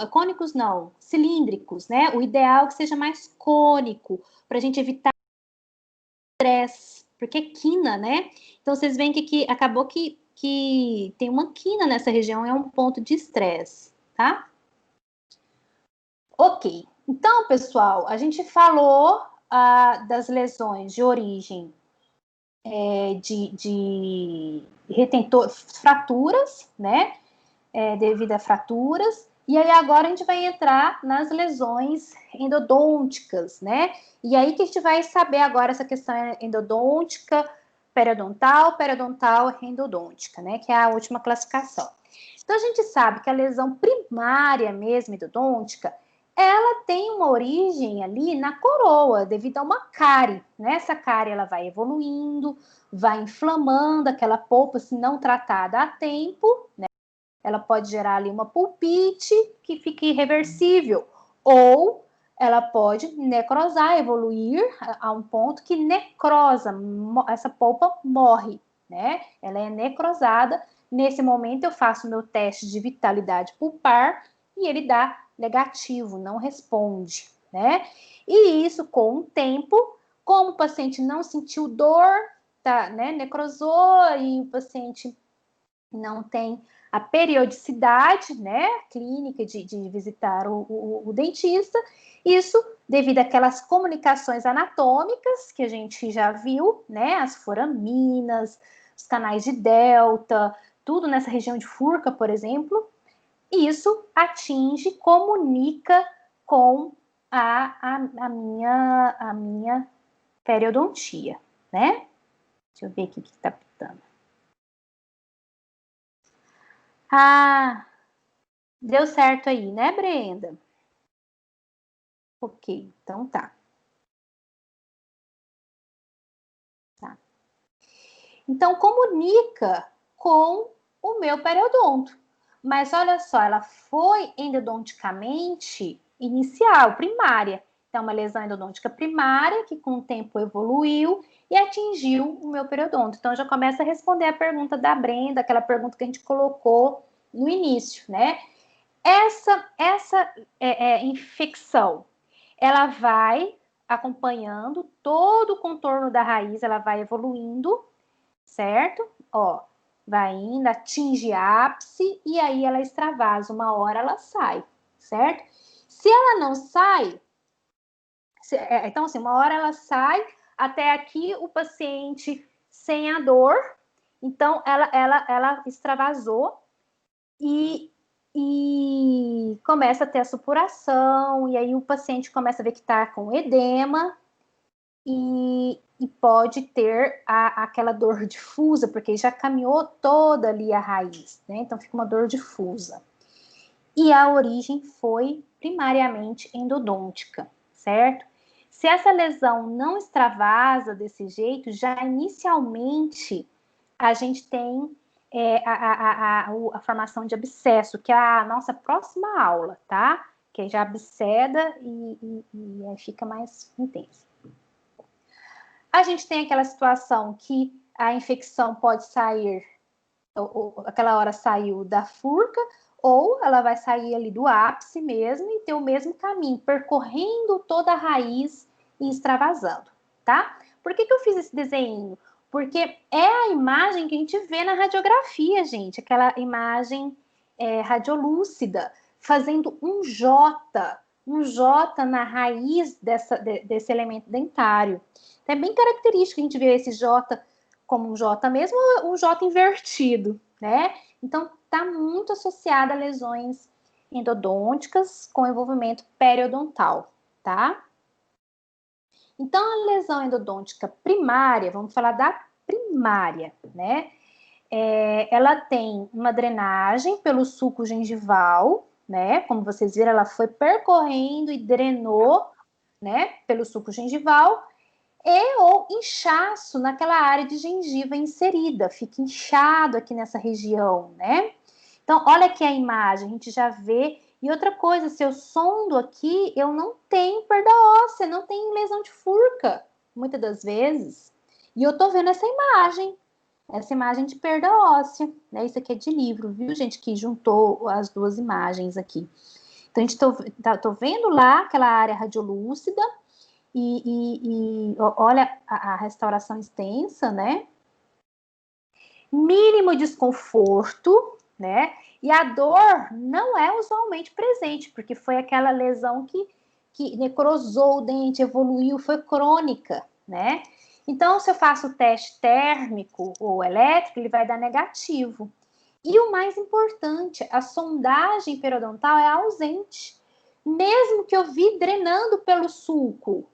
cônicos, não, cilíndricos, né? O ideal é que seja mais cônico, para a gente evitar estresse, porque é quina, né? Então, vocês veem que aqui acabou que tem uma quina nessa região, é um ponto de estresse, tá? Ok. Então, pessoal, a gente falou das lesões de origem de retentor, fraturas, né? Devido a fraturas. E aí agora a gente vai entrar nas lesões endodônticas, né? E aí que a gente vai saber agora essa questão endodôntica, periodontal, endodôntica, né? Que é a última classificação. Então a gente sabe que a lesão primária mesmo endodôntica, ela tem uma origem ali na coroa, devido a uma cárie, né? Essa cárie ela vai evoluindo, vai inflamando aquela polpa se não tratada a tempo, né? Ela pode gerar ali uma pulpite que fica irreversível, ou ela pode necrosar, evoluir a um ponto que necrosa, essa polpa morre, né? Ela é necrosada. Nesse momento eu faço meu teste de vitalidade pulpar e ele dá negativo, não responde, né? E isso com o tempo, como o paciente não sentiu dor, tá, né? Necrosou e o paciente não tem a periodicidade, né, clínica de visitar o dentista, isso devido àquelas comunicações anatômicas que a gente já viu, né, as foraminas, os canais de delta, tudo nessa região de Furca, por exemplo, e isso atinge, comunica com a minha periodontia, né? Deixa eu ver aqui o que está pitando. Ah, deu certo aí, né, Brenda? Ok, então tá. Então, comunica com o meu periodonto. Mas olha só, ela foi endodonticamente inicial, primária. Então, uma lesão endodôntica primária que com o tempo evoluiu e atingiu o meu periodonto. Então, já começa a responder a pergunta da Brenda, aquela pergunta que a gente colocou no início, né? Essa infecção, ela vai acompanhando todo o contorno da raiz, ela vai evoluindo, certo? Ó, vai indo, atinge ápice e aí ela extravasa. Uma hora ela sai, certo? Se ela não sai, então assim, uma hora ela sai, até aqui o paciente sem a dor, então ela extravasou e começa a ter a supuração, e aí o paciente começa a ver que está com edema e pode ter aquela dor difusa, porque já caminhou toda ali a raiz, né? Então fica uma dor difusa. E a origem foi primariamente endodôntica, certo? Se essa lesão não extravasa desse jeito, já inicialmente a gente tem a formação de abscesso, que é a nossa próxima aula, tá? Que já absceda e fica mais intenso. A gente tem aquela situação que a infecção pode sair, ou aquela hora saiu da furca, ou ela vai sair ali do ápice mesmo e ter o mesmo caminho, percorrendo toda a raiz e extravasando, tá? Por que eu fiz esse desenho? Porque é a imagem que a gente vê na radiografia, gente, aquela imagem radiolúcida, fazendo um J na raiz desse elemento dentário. Então, é bem característico a gente ver esse J como um J mesmo, ou um J invertido, né? Então, está muito associada a lesões endodônticas com envolvimento periodontal, tá? Então, a lesão endodôntica primária, vamos falar da primária, né? Ela tem uma drenagem pelo sulco gengival, né? Como vocês viram, ela foi percorrendo e drenou, né? Pelo sulco gengival, ou inchaço naquela área de gengiva inserida, fica inchado aqui nessa região, né? Então, olha aqui a imagem, a gente já vê. E outra coisa, se eu sondo aqui, eu não tenho perda óssea, não tenho lesão de furca, muitas das vezes. E eu tô vendo essa imagem de perda óssea, né? Isso aqui é de livro, viu, gente, que juntou as duas imagens aqui. Então, a gente tô vendo lá aquela área radiolúcida, e olha a restauração extensa, né? Mínimo desconforto, né? E a dor não é usualmente presente, porque foi aquela lesão que necrosou o dente, evoluiu, foi crônica, né? Então, se eu faço o teste térmico ou elétrico, ele vai dar negativo. E o mais importante, a sondagem periodontal é ausente. Mesmo que eu vi drenando pelo sulco,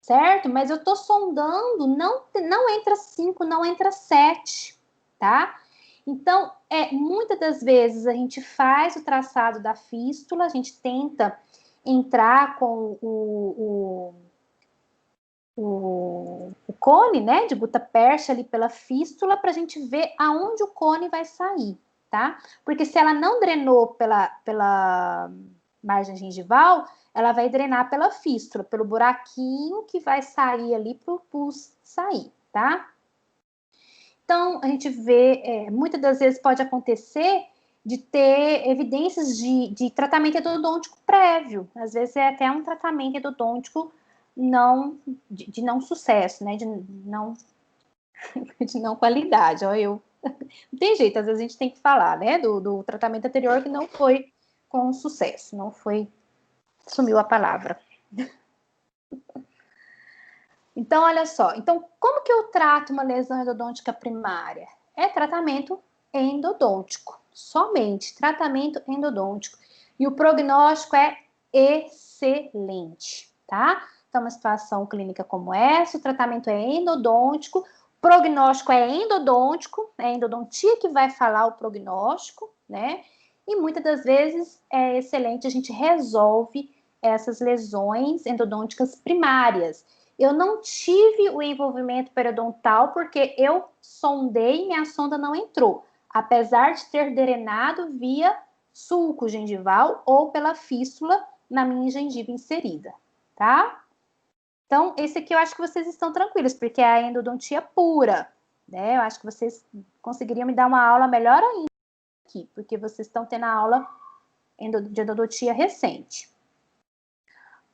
certo? Mas eu tô sondando, não entra 5, não entra 7, tá? Então, muitas das vezes a gente faz o traçado da fístula, a gente tenta entrar com o cone, né, de gutta-percha ali pela fístula, para a gente ver aonde o cone vai sair, tá? Porque se ela não drenou pela margem gengival, ela vai drenar pela fístula, pelo buraquinho que vai sair ali para o pus sair, tá? Então, a gente vê, muitas das vezes pode acontecer de ter evidências de tratamento endodôntico prévio. Às vezes é até um tratamento endodôntico de não sucesso, né? De não qualidade. Ó, não tem jeito, às vezes a gente tem que falar, né? Do tratamento anterior que não foi com sucesso, não foi... Sumiu a palavra. Então, olha só. Então, como que eu trato uma lesão endodôntica primária? É tratamento endodôntico. Somente tratamento endodôntico. E o prognóstico é excelente, tá? Então, uma situação clínica como essa, o tratamento é endodôntico, prognóstico é endodôntico, é a endodontia que vai falar o prognóstico, né? E muitas das vezes é excelente, a gente resolve essas lesões endodônticas primárias. Eu não tive o envolvimento periodontal porque eu sondei e minha sonda não entrou, apesar de ter drenado via sulco gengival ou pela fístula na minha gengiva inserida, tá? Então, esse aqui eu acho que vocês estão tranquilos, porque é a endodontia pura, né? Eu acho que vocês conseguiriam me dar uma aula melhor ainda aqui, porque vocês estão tendo a aula de endodontia recente.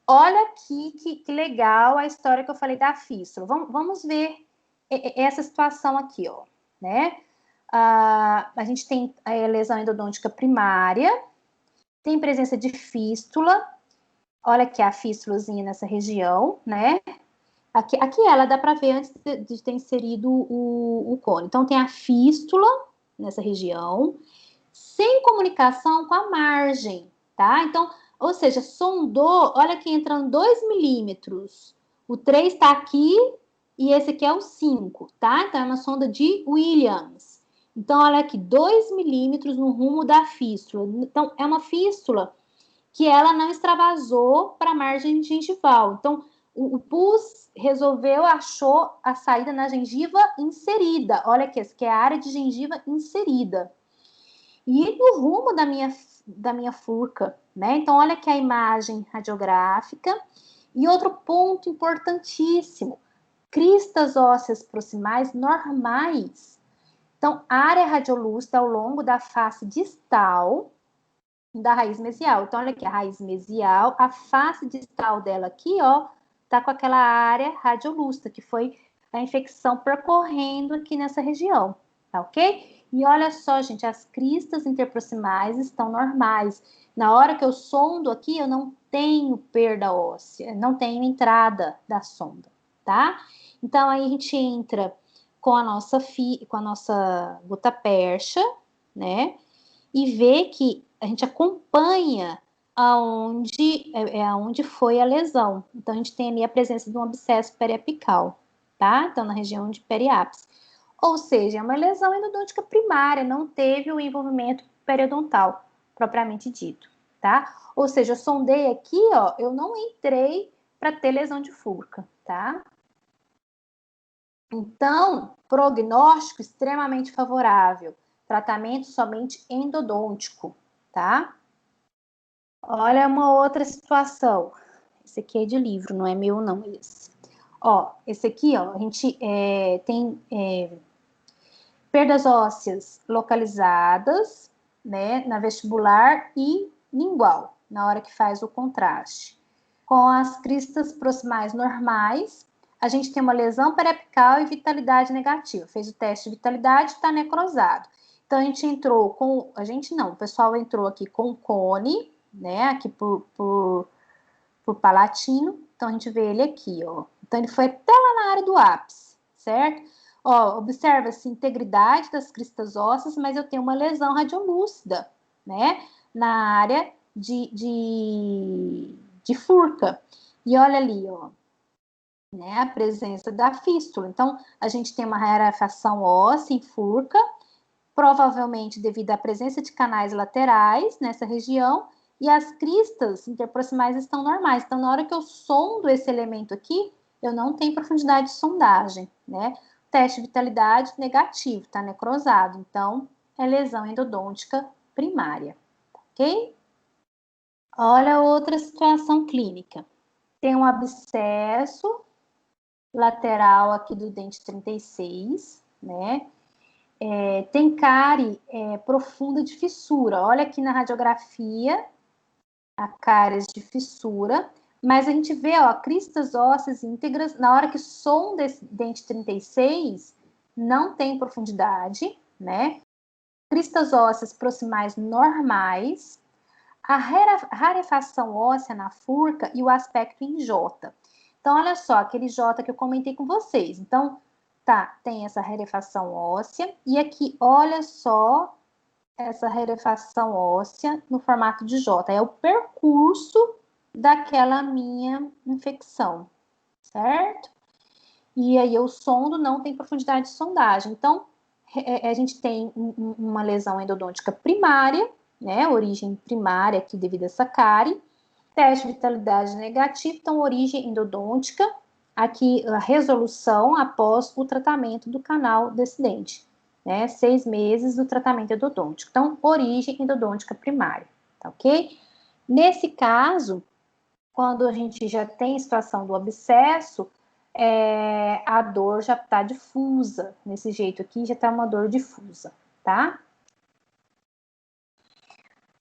Olha aqui que legal a história que eu falei da fístula. Vamos ver essa situação aqui, ó, né? A gente tem a lesão endodôntica primária, tem presença de fístula. Olha aqui a fístulazinha nessa região, né? Aqui ela dá para ver antes de ter inserido o cone. Então, tem a fístula nessa região, sem comunicação com a margem, tá? Então, ou seja, sondou, olha aqui entrando 2 milímetros. O 3 está aqui e esse aqui é o 5, tá? Então, é uma sonda de Williams. Então, olha aqui, 2 milímetros no rumo da fístula. Então, é uma fístula que ela não extravasou para a margem gengival. Então, o pus achou a saída na gengiva inserida. Olha aqui, essa aqui é a área de gengiva inserida. E no rumo da minha furca, né? Então, olha aqui a imagem radiográfica. E outro ponto importantíssimo, cristas ósseas proximais normais. Então, área radiolúcida ao longo da face distal da raiz mesial. Então, olha aqui, a raiz mesial, a face distal dela aqui, ó, tá com aquela área radiolúcida, que foi a infecção percorrendo aqui nessa região, tá ok? E olha só, gente, as cristas interproximais estão normais. Na hora que eu sondo aqui, eu não tenho perda óssea, não tenho entrada da sonda, tá? Então, aí a gente entra com a nossa gutapercha, né? E vê que a gente acompanha aonde foi a lesão. Então, a gente tem ali a presença de um abscesso periapical, tá? Então, na região de periápice. Ou seja, é uma lesão endodôntica primária, não teve o envolvimento periodontal, propriamente dito, tá? Ou seja, eu sondei aqui, ó, eu não entrei para ter lesão de furca, tá? Então, prognóstico extremamente favorável, tratamento somente endodôntico, tá? Olha uma outra situação. Esse aqui é de livro, não é meu, não, esse. Ó, esse aqui, ó, a gente tem perdas ósseas localizadas, né, na vestibular e lingual, na hora que faz o contraste. Com as cristas proximais normais, a gente tem uma lesão periapical e vitalidade negativa. Fez o teste de vitalidade, está necrosado. Então, o pessoal entrou aqui com cone, né, aqui por palatino. Então, a gente vê ele aqui, ó. Então, ele foi até lá na área do ápice, certo? Ó, observa-se integridade das cristas ósseas, mas eu tenho uma lesão radiolúcida, né, na área de furca. E olha ali, ó, né, a presença da fístula. Então, a gente tem uma rarefação óssea em furca, provavelmente devido à presença de canais laterais nessa região, e as cristas interproximais estão normais. Então, na hora que eu sondo esse elemento aqui, eu não tenho profundidade de sondagem, né? Teste de vitalidade negativo, tá necrosado. Então, é lesão endodôntica primária, ok? Olha outra situação clínica. Tem um abscesso lateral aqui do dente 36, né? Tem cárie profunda de fissura. Olha aqui na radiografia, a cáries de fissura, mas a gente vê, ó, cristas ósseas íntegras, na hora que sonda esse dente 36, não tem profundidade, né? Cristas ósseas proximais normais, a rarefação óssea na furca e o aspecto em J. Então, olha só, aquele J que eu comentei com vocês. Então, tá, tem essa rarefação óssea, e aqui, olha só essa rarefação óssea no formato de J. É o percurso daquela minha infecção, certo? E aí eu sondo, não tem profundidade de sondagem. Então, a gente tem uma lesão endodôntica primária, né? Origem primária aqui devido a essa cárie. Teste de vitalidade negativo, então origem endodôntica. Aqui a resolução após o tratamento do canal desse dente, né? 6 meses do tratamento endodôntico. Então, origem endodôntica primária, tá ok? Nesse caso, quando a gente já tem a situação do abscesso, a dor já está difusa. Nesse jeito aqui, já está uma dor difusa, tá?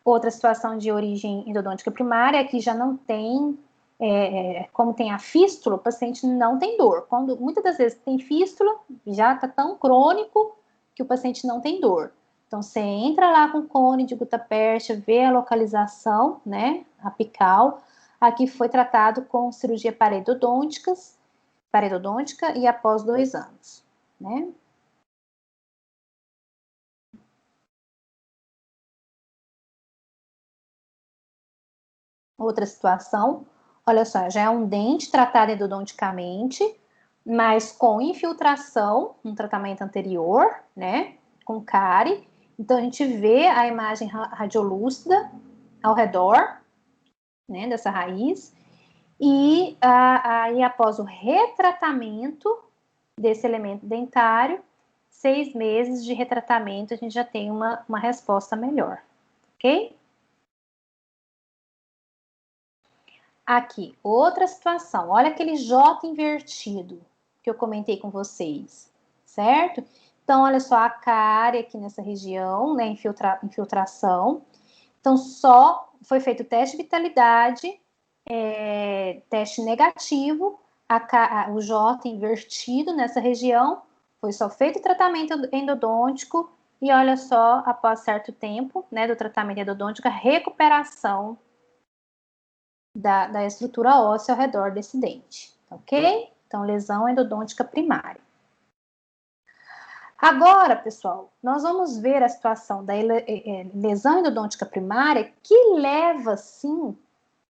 Outra situação de origem endodôntica primária é que já não tem, como tem a fístula, o paciente não tem dor. Quando muitas das vezes tem fístula, já está tão crônico que o paciente não tem dor. Então, você entra lá com cone de gutapercha, vê a localização, né, apical. Aqui foi tratado com cirurgia paredodôntica e após 2 anos, né? Outra situação, olha só, já é um dente tratado endodonticamente, mas com infiltração no tratamento anterior, né, com cárie. Então, a gente vê a imagem radiolúcida ao redor, né, dessa raiz. E aí, após o retratamento desse elemento dentário, 6 meses de retratamento, a gente já tem uma resposta melhor, ok? Aqui, outra situação. Olha aquele J invertido que eu comentei com vocês, certo? Então, olha só a cárie aqui nessa região, né? Infiltração. Então, só foi feito o teste de vitalidade, teste negativo, o J invertido nessa região, foi só feito o tratamento endodôntico e olha só, após certo tempo, né, do tratamento endodôntico, a recuperação da estrutura óssea ao redor desse dente, ok? Então, lesão endodôntica primária. Agora, pessoal, nós vamos ver a situação da lesão endodôntica primária que leva, sim,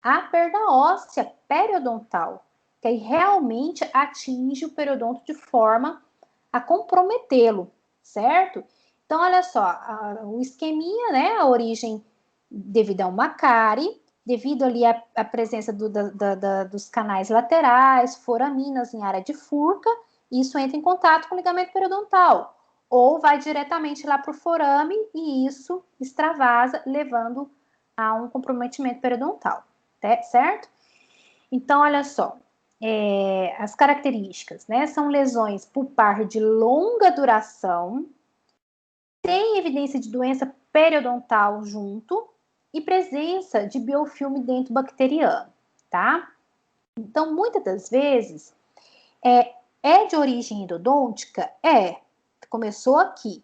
à perda óssea periodontal, que aí realmente atinge o periodonto de forma a comprometê-lo, certo? Então, olha só, o esqueminha, né, a origem devido a uma cárie, devido ali à presença dos canais laterais, foraminas em área de furca, isso entra em contato com o ligamento periodontal, ou vai diretamente lá para o forame e isso extravasa, levando a um comprometimento periodontal, certo? Então, olha só, as características, né? São lesões pulpar de longa duração, tem evidência de doença periodontal junto e presença de biofilme dentro bacteriano, tá? Então, muitas das vezes, é de origem endodôntica? Começou aqui.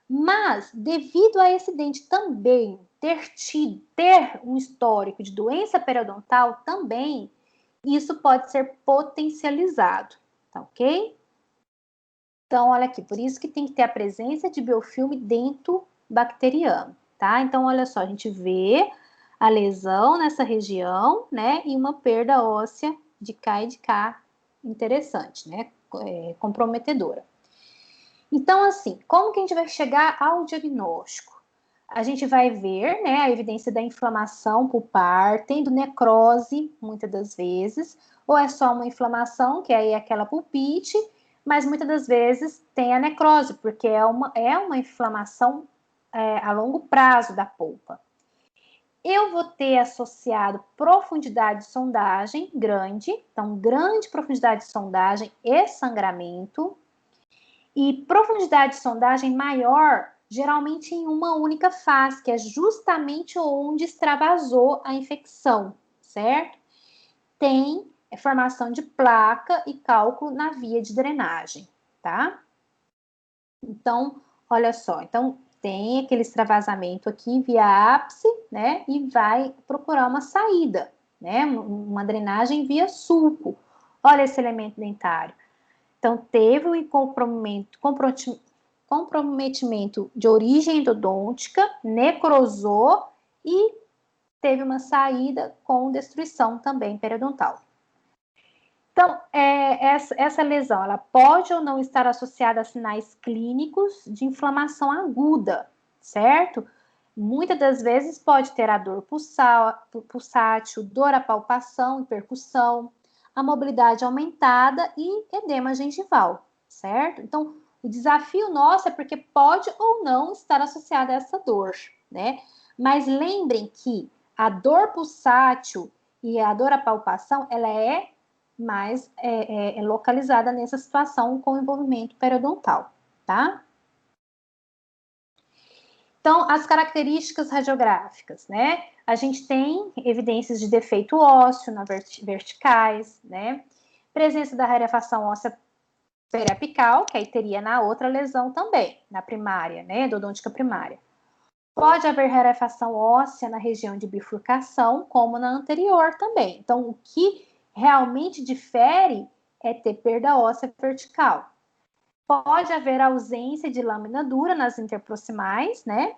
Mas, devido a esse dente também ter um histórico de doença periodontal também, isso pode ser potencializado, tá ok? Então, olha aqui, por isso que tem que ter a presença de biofilme dentro bacteriano, tá? Então, olha só, a gente vê a lesão nessa região, né? E uma perda óssea de cá e de cá, interessante, né? Comprometedora. Então, assim, como que a gente vai chegar ao diagnóstico? A gente vai ver, né, a evidência da inflamação pulpar, tendo necrose, muitas das vezes, ou é só uma inflamação, que aí é aquela pulpite, mas muitas das vezes tem a necrose, porque é uma inflamação a longo prazo da polpa. Eu vou ter associado profundidade de sondagem grande, então grande profundidade de sondagem e sangramento, e profundidade de sondagem maior, geralmente em uma única face, que é justamente onde extravasou a infecção, certo? Tem formação de placa e cálculo na via de drenagem, tá? Então, olha só, então tem aquele extravasamento aqui via ápice, né? E vai procurar uma saída, né? Uma drenagem via sulco. Olha esse elemento dentário. Então, teve um comprometimento de origem endodôntica, necrosou e teve uma saída com destruição também periodontal. Então, essa lesão, ela pode ou não estar associada a sinais clínicos de inflamação aguda, certo? Muitas das vezes pode ter a dor pulsátil, dor à palpação e percussão, a mobilidade aumentada e edema gengival, certo? Então, o desafio nosso é porque pode ou não estar associada a essa dor, né? Mas lembrem que a dor pulsátil e a dor à palpação, ela é mais localizada nessa situação com envolvimento periodontal, tá? Então, as características radiográficas, né? A gente tem evidências de defeito ósseo na verticais, né? Presença da rarefação óssea periapical, que aí teria na outra lesão também, na primária, né? Endodôntica primária. Pode haver rarefação óssea na região de bifurcação, como na anterior também. Então, o que realmente difere é ter perda óssea vertical. Pode haver ausência de lâmina dura nas interproximais, né?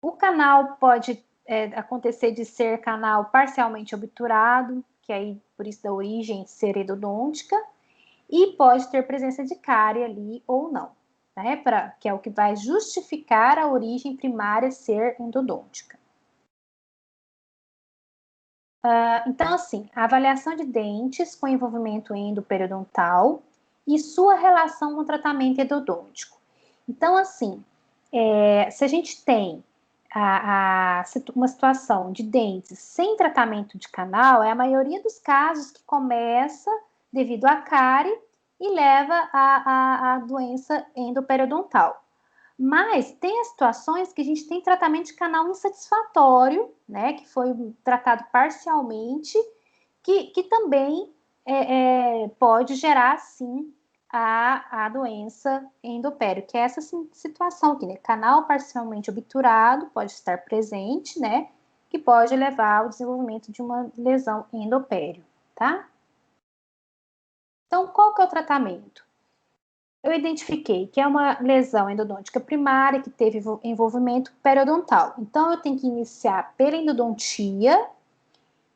O canal pode acontecer de ser canal parcialmente obturado, que aí por isso da origem ser endodôntica, e pode ter presença de cárie ali ou não, né? Que é o que vai justificar a origem primária ser endodôntica. Então, assim, a avaliação de dentes com envolvimento endoperiodontal e sua relação com o tratamento endodôntico. Então, assim, se a gente tem uma situação de dentes sem tratamento de canal, é a maioria dos casos que começa devido à cárie e leva à doença endoperiodontal. Mas tem as situações que a gente tem tratamento de canal insatisfatório, né, que foi tratado parcialmente, que também pode gerar, sim, a doença endopério, que é essa situação aqui, né? Canal parcialmente obturado pode estar presente, né? Que pode levar ao desenvolvimento de uma lesão endopério, tá? Então, qual que é o tratamento? Eu identifiquei que é uma lesão endodôntica primária que teve envolvimento periodontal. Então, eu tenho que iniciar pela endodontia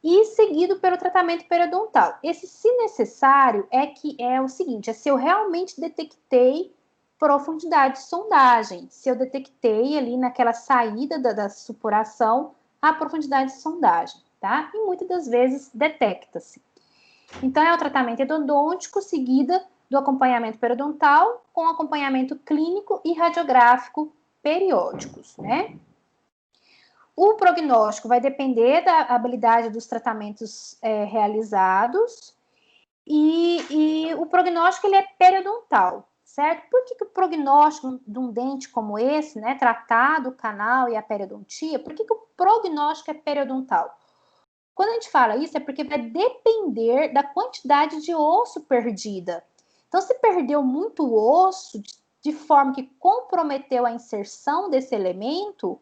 e seguido pelo tratamento periodontal. Esse, se necessário, é o seguinte, é se eu realmente detectei profundidade de sondagem, se eu detectei ali naquela saída da supuração a profundidade de sondagem, tá? E muitas das vezes detecta-se. Então, é o tratamento endodôntico seguida do acompanhamento periodontal com acompanhamento clínico e radiográfico periódicos, né? O prognóstico vai depender da habilidade dos tratamentos realizados e o prognóstico ele é periodontal, certo? Por que o prognóstico de um dente como esse, né, tratado o canal e a periodontia, por que o prognóstico é periodontal? Quando a gente fala isso é porque vai depender da quantidade de osso perdida. Então, se perdeu muito osso de forma que comprometeu a inserção desse elemento,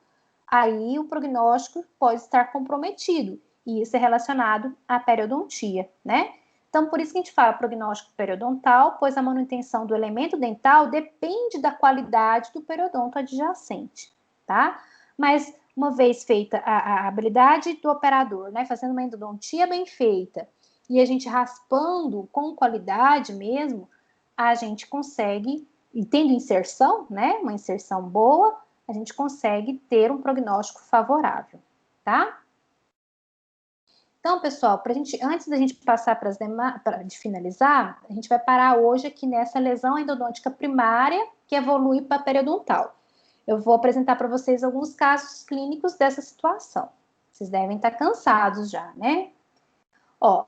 aí o prognóstico pode estar comprometido. E isso é relacionado à periodontia, né? Então, por isso que a gente fala prognóstico periodontal, pois a manutenção do elemento dental depende da qualidade do periodonto adjacente, tá? Mas, uma vez feita a habilidade do operador, né, fazendo uma endodontia bem feita, e a gente raspando com qualidade mesmo, a gente consegue, e tendo inserção, né, uma inserção boa, a gente consegue ter um prognóstico favorável, tá? Então, pessoal, antes da gente passar de finalizar, a gente vai parar hoje aqui nessa lesão endodôntica primária que evolui para periodontal. Eu vou apresentar para vocês alguns casos clínicos dessa situação. Vocês devem estar cansados já, né? Ó,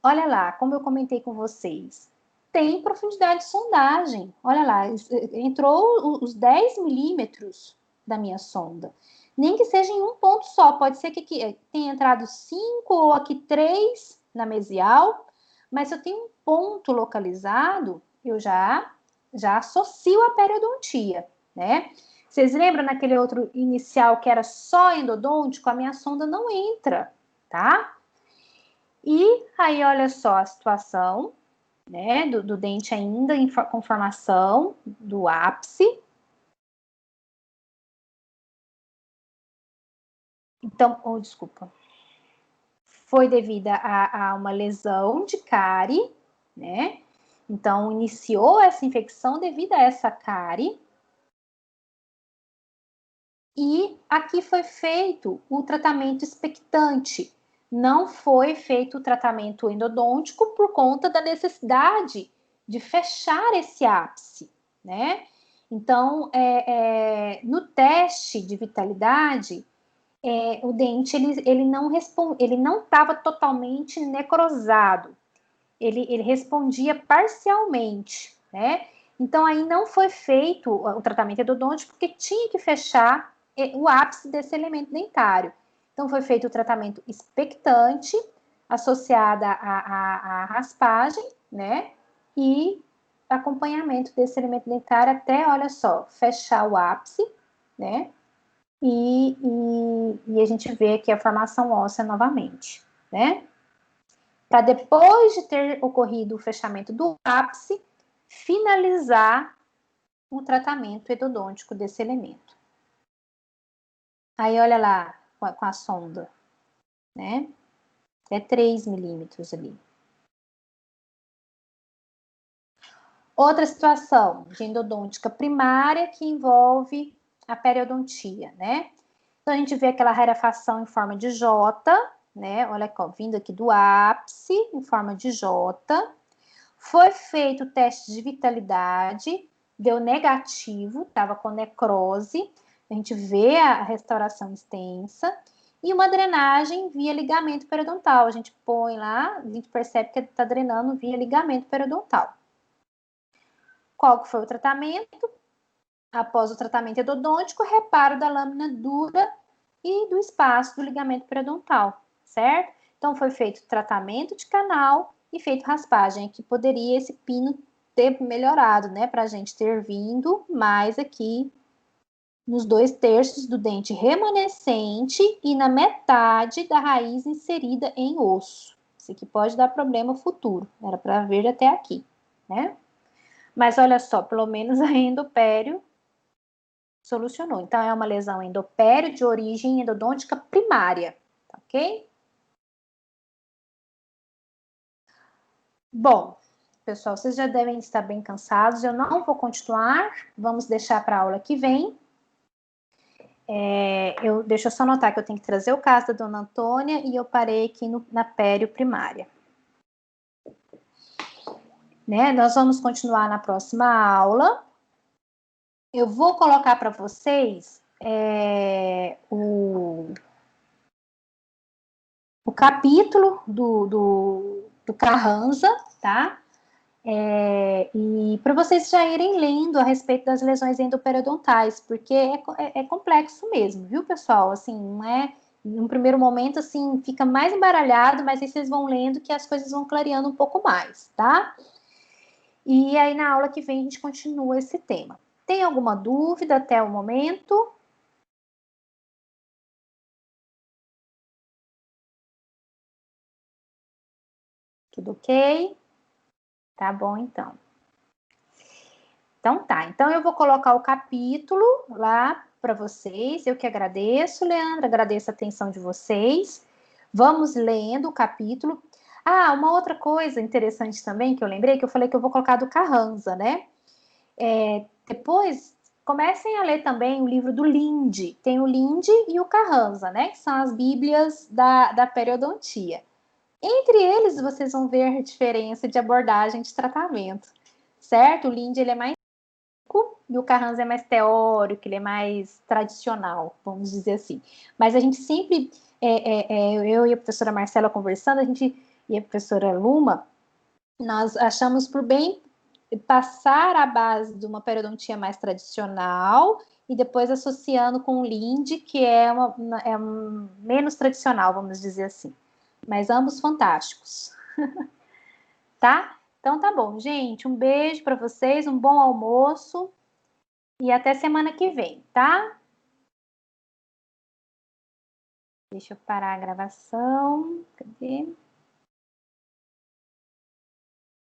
olha lá, como eu comentei com vocês, tem profundidade de sondagem. Olha lá, entrou os 10 milímetros da minha sonda. Nem que seja em um ponto só, pode ser que aqui tenha entrado 5 ou aqui 3 na mesial, mas se eu tenho um ponto localizado, eu já associo a periodontia, né? Vocês lembram naquele outro inicial que era só endodôntico? A minha sonda não entra, tá? E aí, olha só a situação, né, do dente ainda com formação do ápice. Então, desculpa. Foi devida a uma lesão de cárie, né? Então, iniciou essa infecção devido a essa cárie. E aqui foi feito o tratamento expectante. Não foi feito o tratamento endodôntico por conta da necessidade de fechar esse ápice, né? Então, no teste de vitalidade, o dente ele não estava totalmente necrosado, ele respondia parcialmente, né? Então, aí não foi feito o tratamento endodôntico porque tinha que fechar o ápice desse elemento dentário. Então, foi feito o tratamento expectante, associada à raspagem, né? E acompanhamento desse elemento dentário até, olha só, fechar o ápice, né? E a gente vê aqui a formação óssea novamente, né? Para depois de ter ocorrido o fechamento do ápice, finalizar o tratamento endodôntico desse elemento. Aí, olha lá, com a sonda, né? É 3 milímetros ali. Outra situação de endodôntica primária que envolve a periodontia, né? Então, a gente vê aquela rarefação em forma de J, né? Olha aqui, ó, vindo aqui do ápice, em forma de J. Foi feito o teste de vitalidade, deu negativo, estava com necrose. A gente vê a restauração extensa. E uma drenagem via ligamento periodontal. A gente põe lá, a gente percebe que está drenando via ligamento periodontal. Qual que foi o tratamento? Após o tratamento endodôntico, reparo da lâmina dura e do espaço do ligamento periodontal, certo? Então, foi feito tratamento de canal e feito raspagem. Aqui poderia esse pino ter melhorado, né? Para a gente ter vindo mais aqui nos 2/3 do dente remanescente e na metade da raiz inserida em osso. Isso aqui pode dar problema futuro. Era para ver até aqui, né? Mas olha só, pelo menos a endopério solucionou. Então, é uma lesão endopério de origem endodôntica primária, ok? Bom, pessoal, vocês já devem estar bem cansados. Eu não vou continuar. Vamos deixar para a aula que vem. Deixa eu só notar que eu tenho que trazer o caso da dona Antônia e eu parei aqui na pério primária. Né? Nós vamos continuar na próxima aula. Eu vou colocar para vocês o capítulo do Carranza, tá? E para vocês já irem lendo a respeito das lesões endoperiodontais, porque é complexo mesmo, viu, pessoal? Assim, não é, num primeiro momento, assim, fica mais embaralhado, mas aí vocês vão lendo que as coisas vão clareando um pouco mais, tá? E aí, na aula que vem, a gente continua esse tema. Tem alguma dúvida até o momento? Tudo ok? Tá bom, então. Então tá, então eu vou colocar o capítulo lá para vocês. Eu que agradeço, Leandro, agradeço a atenção de vocês. Vamos lendo o capítulo. Ah, uma outra coisa interessante também que eu lembrei, que eu falei que eu vou colocar do Carranza, né? Depois, comecem a ler também o livro do Linde. Tem o Linde e o Carranza, né? Que são as bíblias da periodontia. Entre eles, vocês vão ver a diferença de abordagem de tratamento, certo? O Linde, ele é mais e o Carranza é mais teórico, ele é mais tradicional, vamos dizer assim. Mas a gente sempre, eu e a professora Marcela conversando, e a professora Luma, nós achamos por bem passar a base de uma periodontia mais tradicional e depois associando com o Linde, que é menos tradicional, vamos dizer assim. Mas ambos fantásticos. Tá? Então tá bom, gente. Um beijo para vocês, um bom almoço. E até semana que vem, tá? Deixa eu parar a gravação. Cadê?